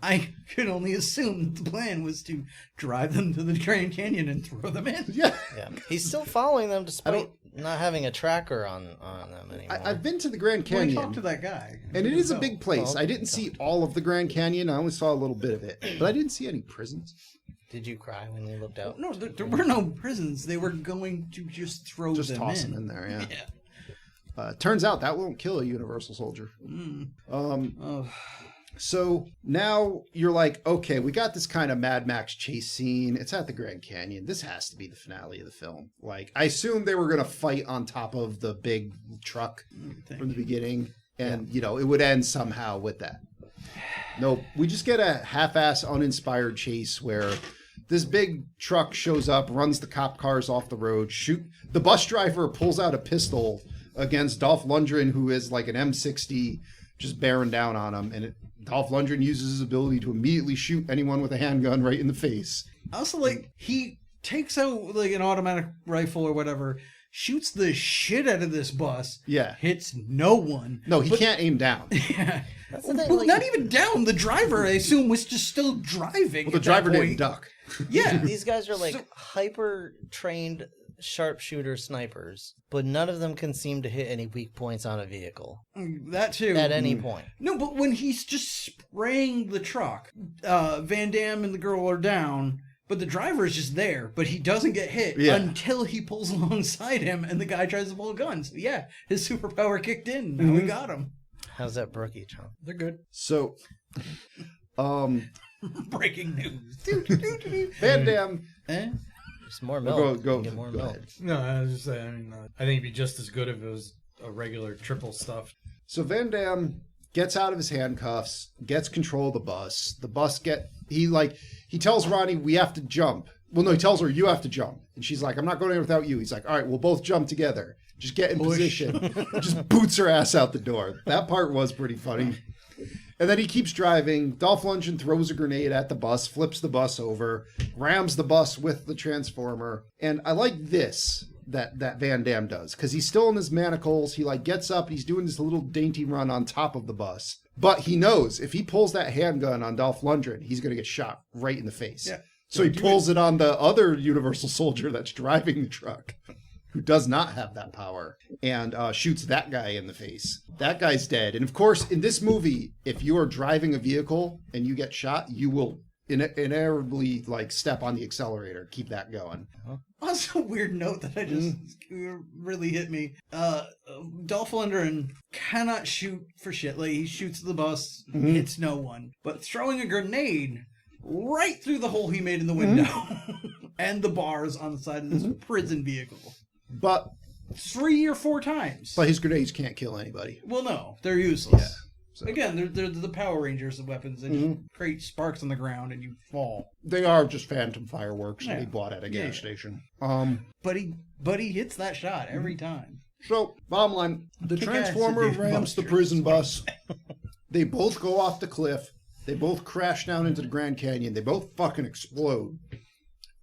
I could only assume that the plan was to drive them to the Grand Canyon and throw them in. Yeah. Yeah. He's still following them despite not having a tracker on them anymore. I've been to the Grand Well, Canyon. I talked to that guy. And it is a big place. Well, I didn't see all of the Grand Canyon. I only saw a little bit of it. But I didn't see any prisons. Did you cry when you looked out? No, there were no prisons. They were going to just throw Just them toss in. them in there, yeah. Yeah. Turns out that won't kill a Universal Soldier. Oh. So now you're like, okay, we got this kind of Mad Max chase scene. It's at the Grand Canyon. This has to be the finale of the film. Like, I assumed they were going to fight on top of the big truck from the beginning. And, it would end somehow with that. Nope. We just get a half-ass uninspired chase where this big truck shows up, runs the cop cars off the road, the bus driver pulls out a pistol against Dolph Lundgren, who is like an M60, just bearing down on him. And Dolph Lundgren uses his ability to immediately shoot anyone with a handgun right in the face. Also, like, he takes out, like, an automatic rifle or whatever, shoots the shit out of this bus. Yeah. Hits no one. No, he can't aim down. Yeah. That's the thing, Well, like- not even down. The driver, I assume, was just still driving. Well, the at that driver didn't point. duck. Yeah. These guys are like hyper trained sharpshooter snipers, but none of them can seem to hit any weak points on a vehicle That too. at any point. No, but when he's just spraying the truck, Van Damme and the girl are down, but the driver is just there, but he doesn't get hit until he pulls alongside him and the guy tries to pull a gun. So yeah, his superpower kicked in. Now we got him. How's that Brookie, John? They're good. So, Breaking news. Van Damme. Just more milk. Go Get more go milk. ahead. No, I was just saying, I think it'd be just as good if it was a regular triple stuffed. So Van Damme gets out of his handcuffs, gets control of the bus. The bus he tells Ronnie, we have to jump. Well, no, he tells her, you have to jump. And she's like, I'm not going anywhere without you. He's like, all right, we'll both jump together. Just get in position. Just boots her ass out the door. That part was pretty funny. And then he keeps driving. Dolph Lundgren throws a grenade at the bus, flips the bus over, rams the bus with the transformer. And I like this that Van Damme does, because he's still in his manacles. He gets up, he's doing this little dainty run on top of the bus. But he knows if he pulls that handgun on Dolph Lundgren, he's going to get shot right in the face. Yeah. So he pulls it on the other Universal Soldier that's driving the truck, who does not have that power, and shoots that guy in the face. That guy's dead. And of course, in this movie, if you are driving a vehicle and you get shot, you will inevitably step on the accelerator, keep that going. Also, a weird note that I just really hit me. Dolph Lundgren cannot shoot for shit. Like, he shoots the bus, hits no one. But throwing a grenade right through the hole he made in the window and the bars on the side of this prison vehicle. But 3 or 4 times. his grenades can't kill anybody. Well, no, they're useless. Yeah. So. Again, they're the Power Rangers of weapons. They just create sparks on the ground and you fall. They are just phantom fireworks Yeah. they bought at a gas station. But he hits that shot every time. So, bottom line, the Kick-ass Transformer Dave rams the Buster's. prison bus. They both go off the cliff. They both crash down into the Grand Canyon. They both fucking explode.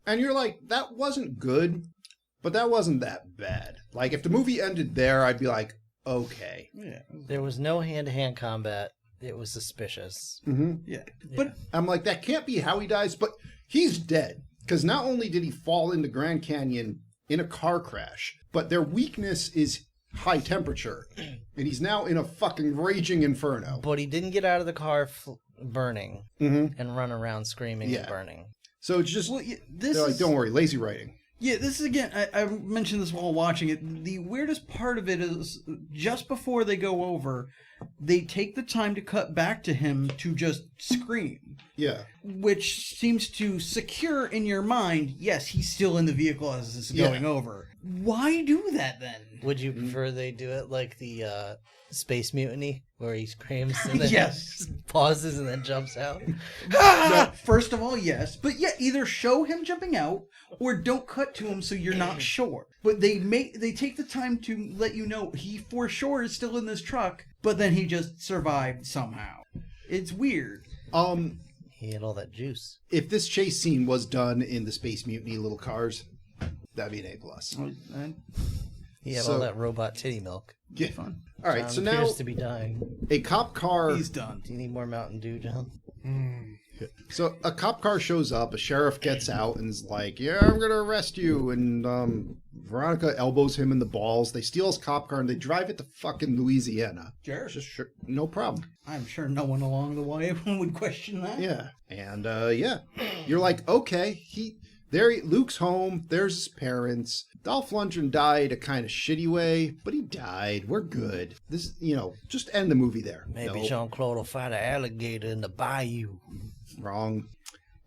And you're like, that wasn't good. but that wasn't that bad. Like, if the movie ended there, I'd be like, okay. Yeah. There was no hand-to-hand combat. It was suspicious. Mm-hmm. Yeah. But I'm like, that can't be how he dies, but he's dead. Because not only did he fall into Grand Canyon in a car crash, but their weakness is high temperature. And he's now in a fucking raging inferno. But he didn't get out of the car burning and run around screaming and burning. So it's just, well, they're like, don't worry, lazy writing. Yeah, this is again, I mentioned this while watching it. The weirdest part of it is just before they go over, they take the time to cut back to him to just scream. Yeah. Which seems to secure in your mind, yes, he's still in the vehicle as this is going over. Why do that then? Would you prefer they do it like the Space Mutiny, where he screams and then Yes. pauses and then jumps out? No, first of all, yes. But yeah, either show him jumping out or don't cut to him so you're not sure. But they take the time to let you know he for sure is still in this truck, but then he just survived somehow. It's weird. He had all that juice. If this chase scene was done in the Space Mutiny little cars, that'd be an A+. He had all that robot titty milk. Yeah. Fun. All right, John so now appears to be dying. a cop car... He's done. Do you need more Mountain Dew, John? So a cop car shows up, a sheriff gets out and is like, yeah, I'm going to arrest you. And Veronica elbows him in the balls. They steal his cop car and they drive it to fucking Louisiana. Sure. Just sure, no problem. I'm sure no one along the way would question that. Yeah. And you're like, okay, Luke's home. There's his parents. Dolph Lundgren died a kind of shitty way, but he died. We're good. This, just end the movie there. Maybe No, Jean-Claude will fight an alligator in the bayou. wrong.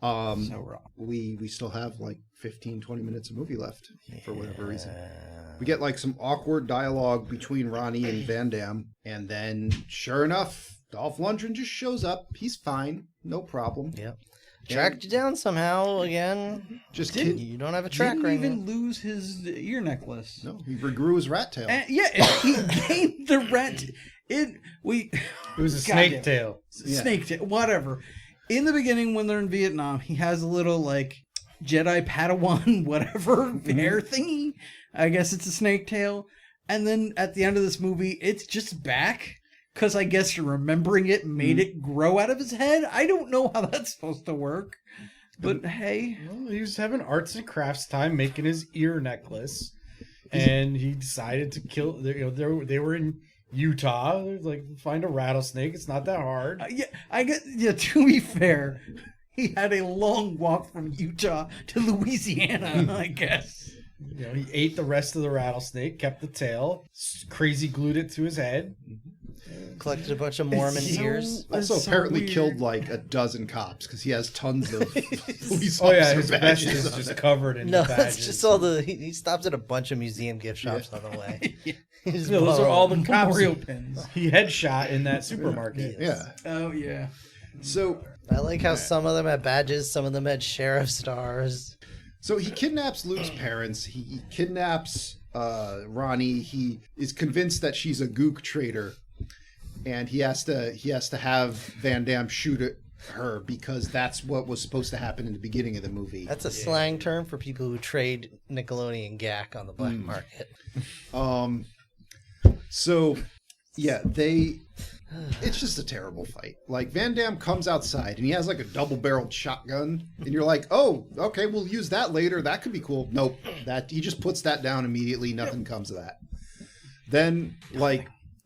So wrong. We still have like 15, 20 minutes of movie left for whatever reason. We get like some awkward dialogue between Ronnie and Van Damme, and then sure enough, Dolph Lundgren just shows up. He's fine, no problem. Yep. Tracked you down somehow again. Just You don't have a track Didn't right even now. lose his ear necklace. No, he regrew his rat tail. And, yeah, he gained the rat. It was a Goddamn. snake tail. Snake tail, whatever. In the beginning, when they're in Vietnam, he has a little like Jedi Padawan, whatever hair thingy. I guess it's a snake tail. And then at the end of this movie, it's just back. Because I guess remembering it made it grow out of his head. I don't know how that's supposed to work. But hey. Well, he was having arts and crafts time making his ear necklace. And he decided to kill. They were in Utah. They're like, find a rattlesnake. It's not that hard. To be fair, he had a long walk from Utah to Louisiana, I guess. He ate the rest of the rattlesnake, kept the tail, crazy glued it to his head. Collected a bunch of Mormon ears. Also, That's so apparently weird. killed like a dozen cops because he has tons of police Oh yeah, officer his vest badges is on just it. covered in No, badges. it's just all the. He stops at a bunch of museum gift shops on the way. He's No, those are all the bummed. cops Memorial pins. he headshot in that supermarket. Yeah. Oh, yeah. So I like how some of them had badges, some of them had sheriff stars. So he kidnaps Luke's parents. He kidnaps Ronnie. He is convinced that she's a gook trader, and he has to have Van Damme shoot at her because that's what was supposed to happen in the beginning of the movie. That's a slang term for people who trade Nickelodeon gack on the black market. So yeah, it's just a terrible fight. Like Van Damme comes outside and he has like a double-barreled shotgun, and you're like, oh, okay, we'll use that later. That could be cool. Nope, that he just puts that down immediately. Nothing comes of that. Then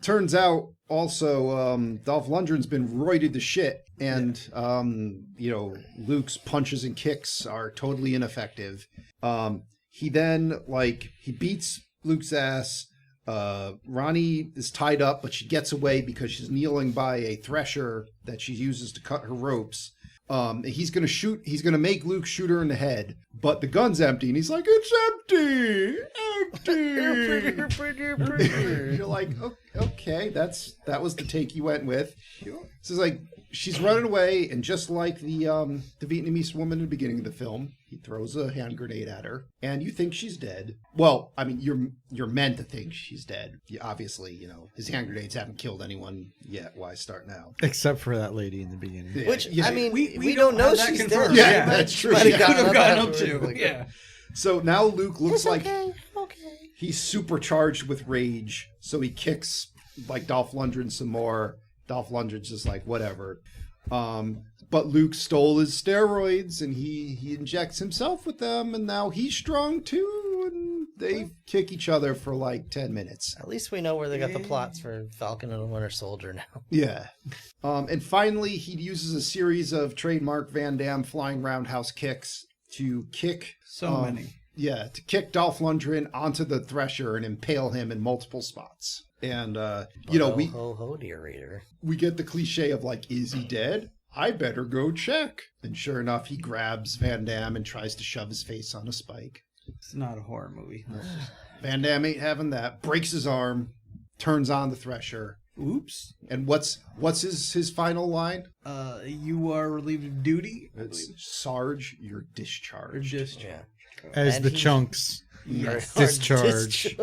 turns out also Dolph Lundgren's been roided to shit, and Luke's punches and kicks are totally ineffective. He then he beats Luke's ass. Ronnie is tied up, but she gets away because she's kneeling by a thresher that she uses to cut her ropes. He's gonna make Luke shoot her in the head, but the gun's empty, and he's like, it's empty. You're like, okay, that was the take you went with. So it's like she's running away, and just like the Vietnamese woman in the beginning of the film, he throws a hand grenade at her, and you think she's dead. Well, I mean, you're meant to think she's dead. Obviously, his hand grenades haven't killed anyone yet. Why start now? Except for that lady in the beginning. Yeah, Which, yeah. I mean, We we don't don't know have that she's confirmed. dead. Yeah, that's true. Might have Yeah. gotten Could have up gotten up afterwards, to. like, Yeah. So now Luke looks like okay. he's supercharged with rage. So he kicks like Dolph Lundgren some more. Dolph Lundgren's just like, whatever. But Luke stole his steroids and he injects himself with them, and now he's strong too, and they kick each other for like 10 minutes. At least we know where they got the plots for Falcon and the Winter Soldier now. Yeah. And finally, he uses a series of trademark Van Damme flying roundhouse kicks to kick... many. Yeah, to kick Dolph Lundgren onto the thresher and impale him in multiple spots. And, Ho, dear reader. we get the cliche of like, is he dead? I better go check. And sure enough, he grabs Van Damme and tries to shove his face on a spike. It's not a horror movie. Van Damme ain't having that. Breaks his arm, turns on the thresher. Oops. And what's his final line? You are relieved of duty. It's Sarge, you're discharged. Yeah. As And the he- chunks Yes. discharge.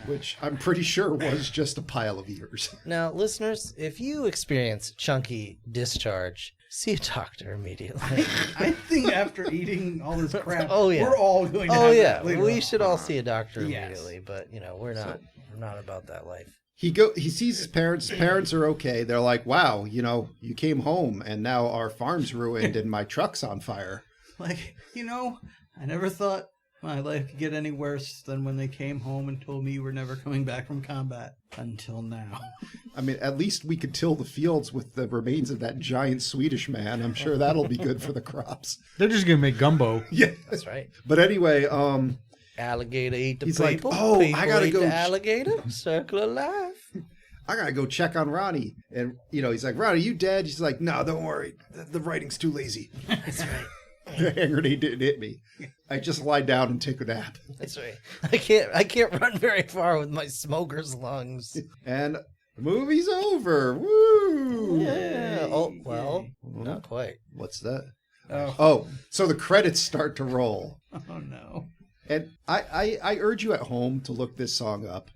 Which I'm pretty sure was just a pile of ears. Now, listeners, if you experience chunky discharge, see a doctor immediately. I think after eating all this crap, Oh, yeah. we're all going to Oh have yeah, that later we on. should all see a doctor Yes. immediately. But we're not about that life. He sees his parents. His parents are okay. They're like, wow, you came home and now our farm's ruined and my truck's on fire. Like, I never thought my life could get any worse than when they came home and told me you were never coming back from combat. Until now. I mean, at least we could till the fields with the remains of that giant Swedish man. I'm sure that'll be good for the crops. They're just gonna make gumbo. Yeah. That's right. But anyway, Alligator eat the He's like, people. "Oh, I people gotta eat go the ch- alligator. Circle of life. I gotta go check on Ronnie. And, he's like, Ronnie, you dead? He's like, no, don't worry. The writing's too lazy. That's right. The hand grenade didn't hit me. I just lie down and take a nap. That's right. I can't run very far with my smoker's lungs. And the movie's over. Woo! Yeah. Oh well, not quite. What's that? Oh. Oh, so the credits start to roll. Oh, no. And I urge you at home to look this song up.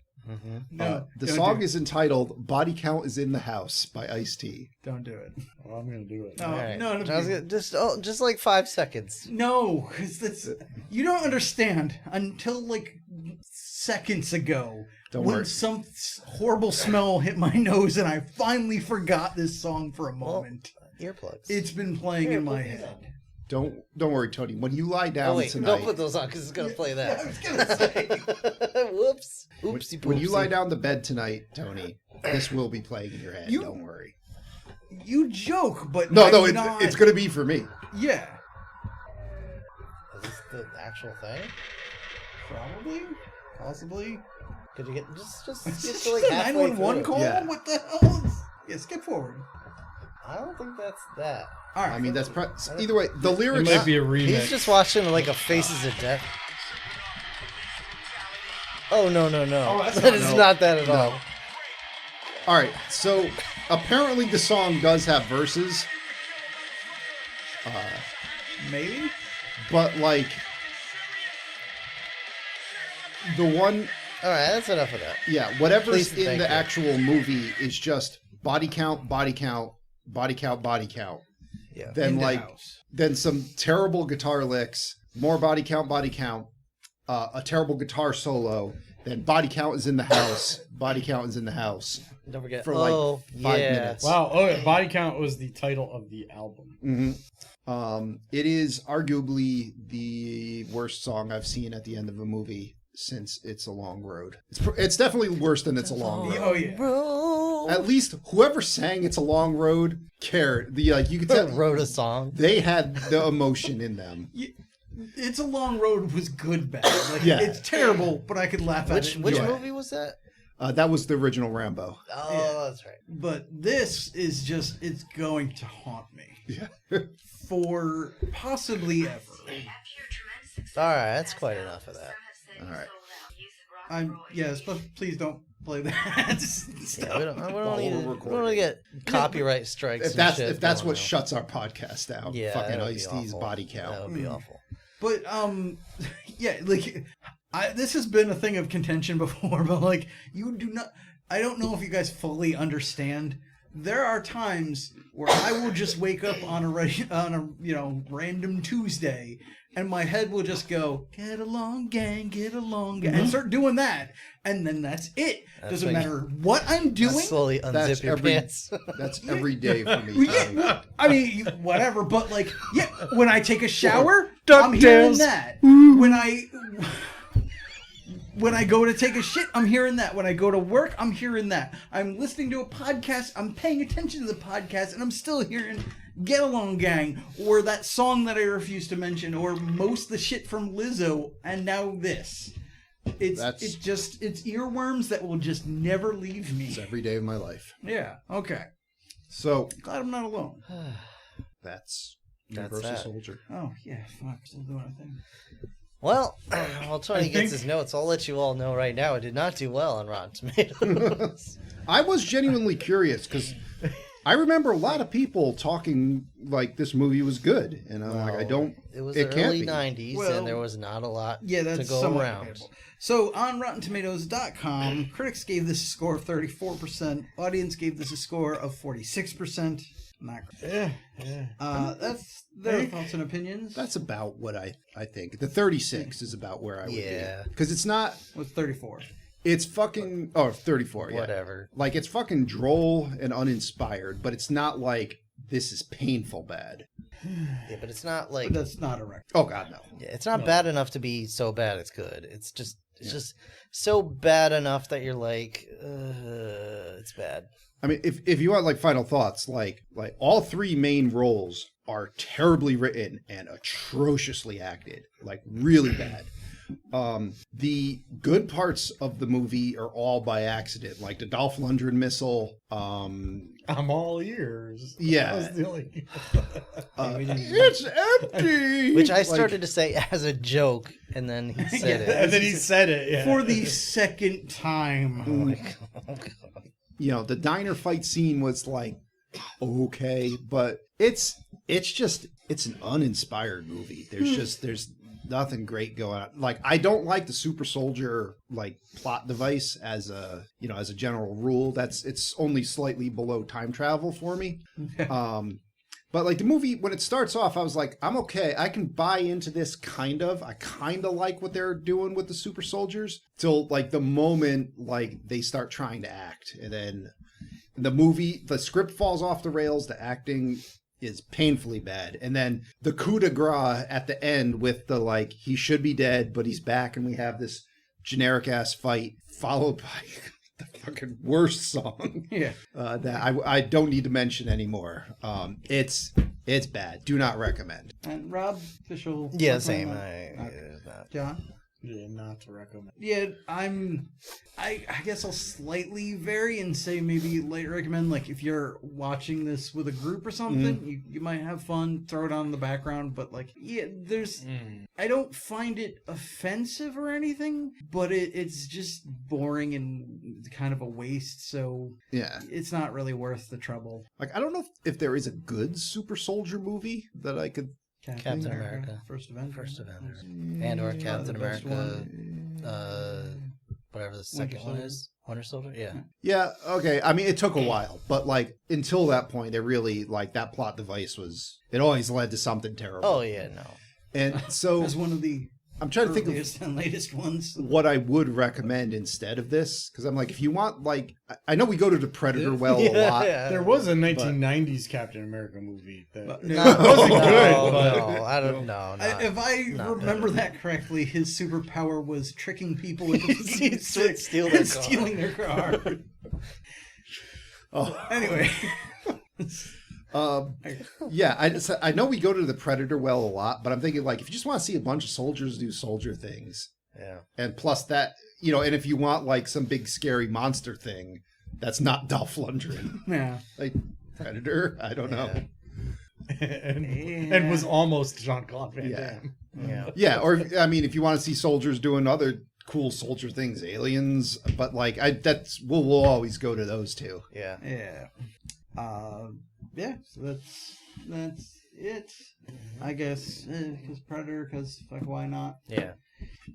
No. The don't song do it. is entitled Body Count is in the House by Ice-T. Don't do it. Well, I'm gonna do it. No, All right. no, I was gonna- just like 5 seconds. No, because you don't understand until like seconds ago Don't when worry. some horrible smell hit my nose and I finally forgot this song for a moment. Earplugs. It's been playing in my head. Don't worry, Tony. When you lie down Oh wait, tonight, don't put those on because it's gonna play that. I was gonna say. Whoops. Oopsie when you poopsie. lie down to bed tonight, Tony, this will be playing in your head. You- Don't worry. You joke, but No, I'm not. it's going to be for me. Yeah, Is this the actual thing? probably, possibly. Could you get just Is get this to like a halfway 911 through? call? Yeah. What the hell? Yeah, skip forward. I don't think that's that. All right. I mean, either way. The It lyrics. might be a remix. He's just watching like a Faces of Death. Oh no! that's That is not that at all. All right, so apparently the song does have verses, Maybe. but like the one, All right, that's enough of that. yeah, whatever's Please, in thank the you. actual movie is just body count, body count, body count, body count. Yeah. Then In the like house. then some terrible guitar licks, more body count, a terrible guitar solo. Then body count is in the house. Body count is in the house Don't forget. for like oh, 5 yeah. minutes. Wow. Oh, yeah, Body Count was the title of the album. It is arguably the worst song I've seen at the end of a movie since It's a Long Road. It's definitely worse than It's a Long Road. Oh yeah. Road. At least whoever sang It's a Long Road cared. You could tell wrote a song. they had the emotion in them. It's a Long Road was good bad. Like, Yeah. It's terrible, but I could laugh at it. and Which enjoy it. movie was that? That was the original Rambo. Oh, that's right. But this is just, it's going to haunt me. Yeah. For possibly ever. All right, that's quite enough of that. All right. Please don't play that stuff. Yeah, we don't While need we're to, we recording. don't get copyright strikes. If that's and shit what going on. shuts our podcast down, Yeah, fucking that would be Ice-T's awful. body count. That would be awful. But yeah, like this has been a thing of contention before, but like you do not. I don't know if you guys fully understand. There are times where I will just wake up on a random Tuesday and my head will just go, get along, gang, and start doing that. And then that's it. Doesn't matter what I'm doing. Slowly unzip your pants. That's every day for me. Yeah, I mean, whatever. But like, yeah, when I take a shower, I'm hearing that. When I go to take a shit, I'm hearing that. When I go to work, I'm hearing that. I'm listening to a podcast, I'm paying attention to the podcast, and I'm still hearing Get Along Gang, or that song that I refuse to mention, or most of the shit from Lizzo, and now this. It's earworms that will just never leave me. It's every day of my life. Yeah, okay. So Glad I'm not alone. that's Universal Soldier. Oh, yeah, fuck. Still doing a thing. Well, while Tony gets his notes, I'll let you all know right now it did not do well on Rotten Tomatoes. I was genuinely curious because I remember a lot of people talking like this movie was good, and I'm like, It was the early 90s, and there was not a lot to go around. Debatable. So on RottenTomatoes.com, critics gave this a score of 34%. Audience gave this a score of 46%. Not great. That's their thoughts and opinions. That's about what I think. The 36 is about where I would be. Because it's not... With 34. It's fucking... Oh, 34, yeah. Whatever. Like, it's fucking droll and uninspired, but it's not like, this is painful bad. Yeah, but it's not like... But that's not a record. Oh, God, no. Yeah, it's not bad enough to be so bad it's good. It's just so bad enough that you're like, it's bad. I mean, if you want like final thoughts, like all three main roles are terribly written and atrociously acted, like really bad. The good parts of the movie are all by accident, like the Dolph Lundgren missile. I'm all ears. Yeah, That was the only... it's empty. Which I started to say as a joke, and then he said it. And then he said it, yeah. For the second time. Oh, God. You know, the diner fight scene was like okay, but it's an uninspired movie. There's nothing great going on. Like, I don't like the super soldier like plot device as a general rule. It's only slightly below time travel for me. But like the movie, when it starts off, I was like, I'm okay. I can buy into this kind of. I kind of like what they're doing with the super soldiers till like the moment like they start trying to act, and then the script falls off the rails. The acting is painfully bad, and then the coup de grace at the end with the like he should be dead but he's back, and we have this generic ass fight followed by the fucking worst song that I don't need to mention anymore. It's bad. Do not recommend. And Rob, official. Yeah, same. John? Yeah, not to recommend. Yeah, I guess I'll slightly vary and say maybe late recommend, like if you're watching this with a group or something, you might have fun, throw it on in the background, but like, yeah, I don't find it offensive or anything, but it's just boring and kind of a waste, so yeah, it's not really worth the trouble. Like, I don't know if there is a good super soldier movie that I could... Captain America. First Avenger. And or Captain America, whatever the second one is. Winter Soldier? Yeah. Yeah, okay. I mean, it took a while, but like until that point, they really, like, that plot device it always led to something terrible. Oh, yeah, no. And so... As one of the... I'm trying to think of and latest ones. What I would recommend instead of this, because I'm like, if you want, like, I know we go to the Predator well a lot. Yeah. There was a 1990s Captain America movie that wasn't good. No, I don't know. If I remember that correctly, his superpower was tricking people into stealing their car. Anyway. Yeah, I know we go to the Predator well a lot, but I'm thinking, like, if you just want to see a bunch of soldiers do soldier things, yeah, and plus that, and if you want like some big scary monster thing, that's not Dolph Lundgren. Yeah, like Predator. I don't know. And was almost Jean-Claude Van Damme. Yeah. Or I mean, if you want to see soldiers doing other cool soldier things, aliens, but like we'll always go to those two. Yeah. Yeah, so that's it. I guess because Predator, because fuck, why not? Yeah.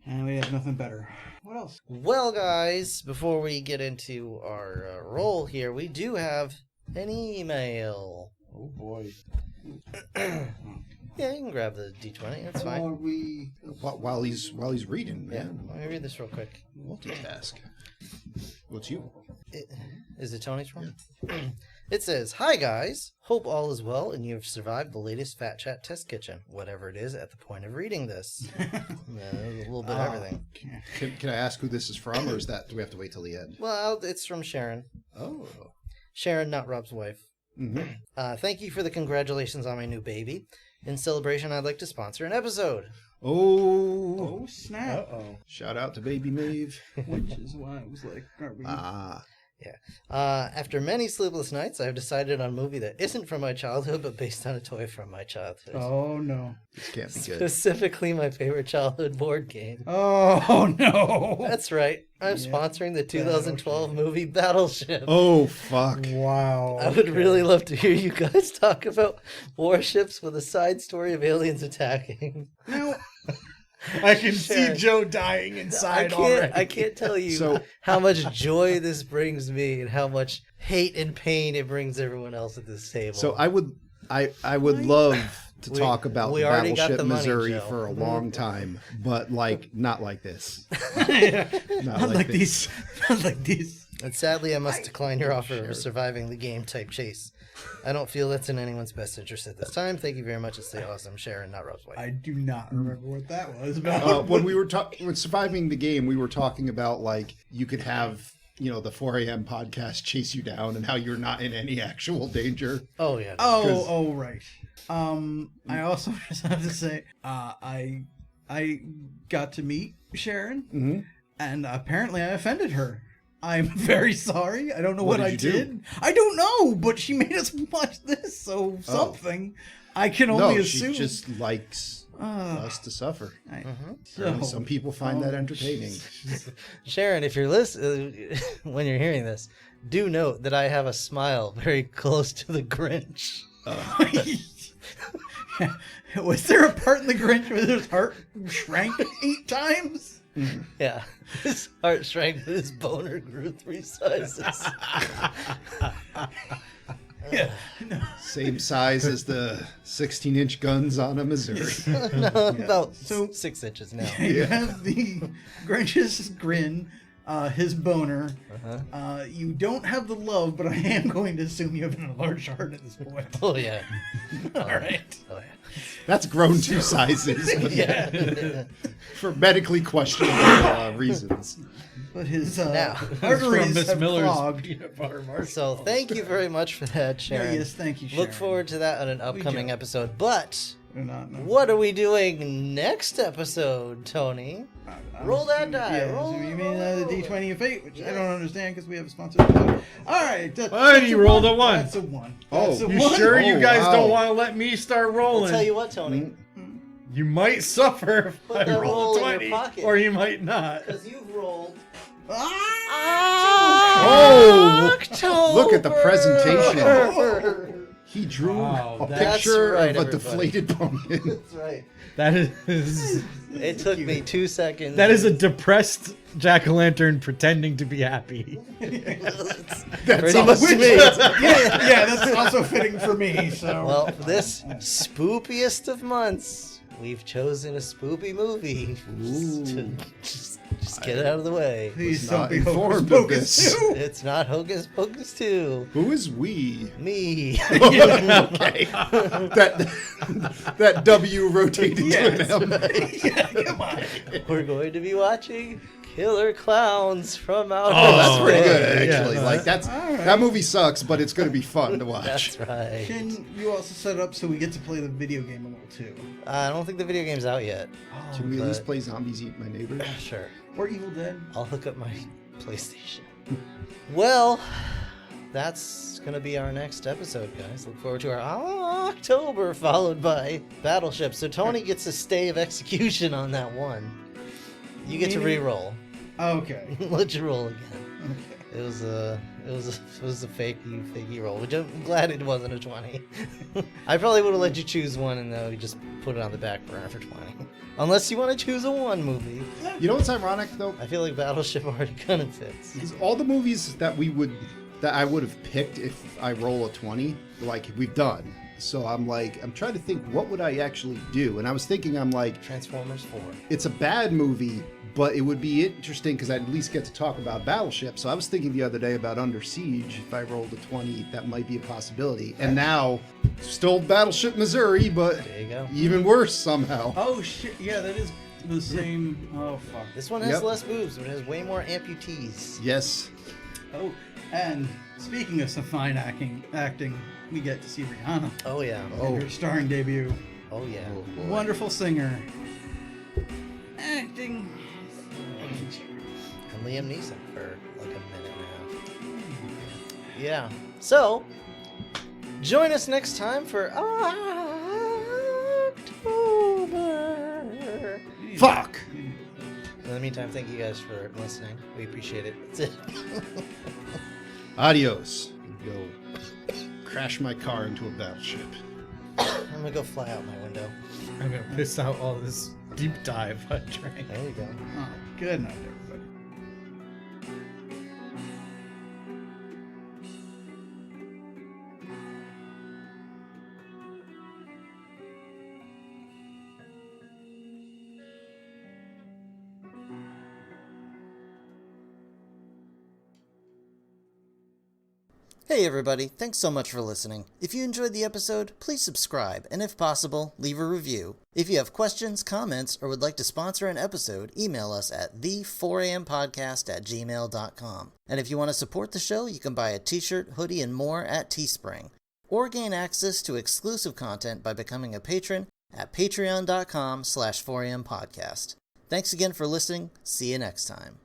And we have nothing better. What else? Well, guys, before we get into our roll here, we do have an email. Oh boy. Yeah, you can grab the D20. That's Are fine. we? While he's reading, Yeah, man. let me read this real quick. Multitask. What's you? Is it Tony's turn? It says, "Hi guys, hope all is well and you have survived the latest Fat Chat Test Kitchen, whatever it is at the point of reading this." Yeah, a little bit of everything. Can I ask who this is from, or do we have to wait till the end? Well, it's from Sharon. Oh. Sharon, not Rob's wife. Mm-hmm. Thank you for the congratulations on my new baby. In celebration, I'd like to sponsor an episode. Oh. Oh snap! Uh-oh. Shout out to Baby Maeve. Which is why I was like, are we? Yeah. After many sleepless nights, I have decided on a movie that isn't from my childhood, but based on a toy from my childhood. Oh no! This can't be good. Specifically, my favorite childhood board game. Oh no! That's right. I'm sponsoring the 2012 movie Battleship. Oh, fuck. Wow. I would really love to hear you guys talk about warships with a side story of aliens attacking. Now, I can Sharon. see Joe dying inside already. I can't tell you So- how much joy this brings me and how much hate and pain it brings everyone else at this table. So I would love to talk about we the already got Battleship the money, Missouri Joe. for a long time, but not like this. not like these. Not like these. And sadly, I must decline your offer of surviving the game type chase. I don't feel that's in anyone's best interest at this time. Thank you very much and stay awesome. Sharon, not Rob's wife. I do not remember what that was about. When we were when surviving the game, we were talking about like you could have the 4 a.m. podcast chase you down and how you're not in any actual danger. Oh, yeah. Oh, right. I also just have to say, I got to meet Sharon, and apparently I offended her. I'm very sorry. I don't know what I did you did. do? I don't know, but she made us watch this, so something. I can only No, assume. she just likes us to suffer. So, Some people find that entertaining. Sharon, if you're listening, when you're hearing this, do note that I have a smile very close to the Grinch. was there a part in the Grinch where his heart shrank 8 times? Yeah. His heart shrank, but his boner grew 3 sizes. Yeah. No. Same size as the 16-inch guns on a Missouri. No, about So- 6 inches now. You have the Grinch's grin, his boner. You don't have the love, but I am going to assume you have an enlarged heart at this point. Oh, yeah. All right. Oh, yeah. That's grown 2 sizes Yeah. for medically questionable reasons. But his Now. arteries Miss have Miller's clogged. peanut butter marshmallow. So thank you very much for that, Sharon. Yes, thank you, Sharon. Look forward to that on an upcoming do. episode. But Do not know. what are we doing next episode, Tony? Roll that die. Yeah, Roll, so you roll, mean roll. the D20 of fate, which I don't understand because we have a sponsor. All right. Why you rolled a 1? That's a 1. Oh, That's a You 1. sure you Oh, guys wow. don't want to let me start I'll rolling? tell you what, Tony. You might suffer if Put I that roll roll a in your 20, pocket. or you might not. Because you've rolled. Oh, October. look at the presentation. He drew Wow, a that's picture right, of a everybody. deflated pumpkin. That's right. That is It took me 2 seconds. that is a depressed jack-o'-lantern pretending to be happy. That's pretty all. much me. Yeah, that's also fitting for me. So Well, for this spoopiest of months, we've chosen a spoopy movie. Just get it out of the way. please was don't not be informed Hocus of this. Pocus 2. It's not Hocus Pocus 2. Who is we? Me. Okay. that W rotated to an M. Yeah, come on. We're going to be watching Killer Clowns from Outer Oh, That's pretty yeah, good, yeah. actually. Like All right. that movie sucks, but it's going to be fun to watch. That's right. Can you also set it up so we get to play the video game a little too? I don't think the video game's out yet. Can we at least but- play Zombies Eat My Neighbors? Sure. Or Evil Dead? I'll hook up my PlayStation. Well, that's going to be our next episode, guys. Look forward to our October, followed by Battleship. So Tony gets a stay of execution on that one. You get to Meaning- re-roll. Okay. Let you roll again. It was a fakey roll, which I'm glad it wasn't a 20. I probably would have let you choose one and then we just put it on the back burner for 20. Unless you want to choose a 1 movie. You know what's ironic though? I feel like Battleship already kind of fits. Is all the movies that I would have picked if I roll a 20, like we've done. So I'm trying to think, what would I actually do? And I was thinking, I'm like, Transformers 4. it's a bad movie, but it would be interesting because I'd at least get to talk about battleships. So I was thinking the other day about Under Siege. If I rolled a 20, that might be a possibility. And now, still Battleship Missouri, but There you go. even worse somehow. Oh shit! Yeah, that is the same. Oh fuck. This one has Yep. less boobs, but it has way more amputees. Yes. Oh, and speaking of some fine acting, we get to see Rihanna Oh yeah. in her starring debut. Oh yeah. Wonderful singer. Acting. And Liam Neeson for like a minute and a half. Yeah. So, join us next time for October. Fuck! In the meantime, thank you guys for listening. We appreciate it. That's it. Adios. Go crash my car into a battleship. I'm gonna go fly out my window. I'm gonna piss out all this deep dive I drank. There you go. Oh, good night, everybody. Hey everybody, thanks so much for listening. If you enjoyed the episode, please subscribe, and if possible, leave a review. If you have questions, comments, or would like to sponsor an episode, email us at the4ampodcast@gmail.com. And if you want to support the show, you can buy a t-shirt, hoodie, and more at Teespring. Or gain access to exclusive content by becoming a patron at patreon.com/4ampodcast. Thanks again for listening. See you next time.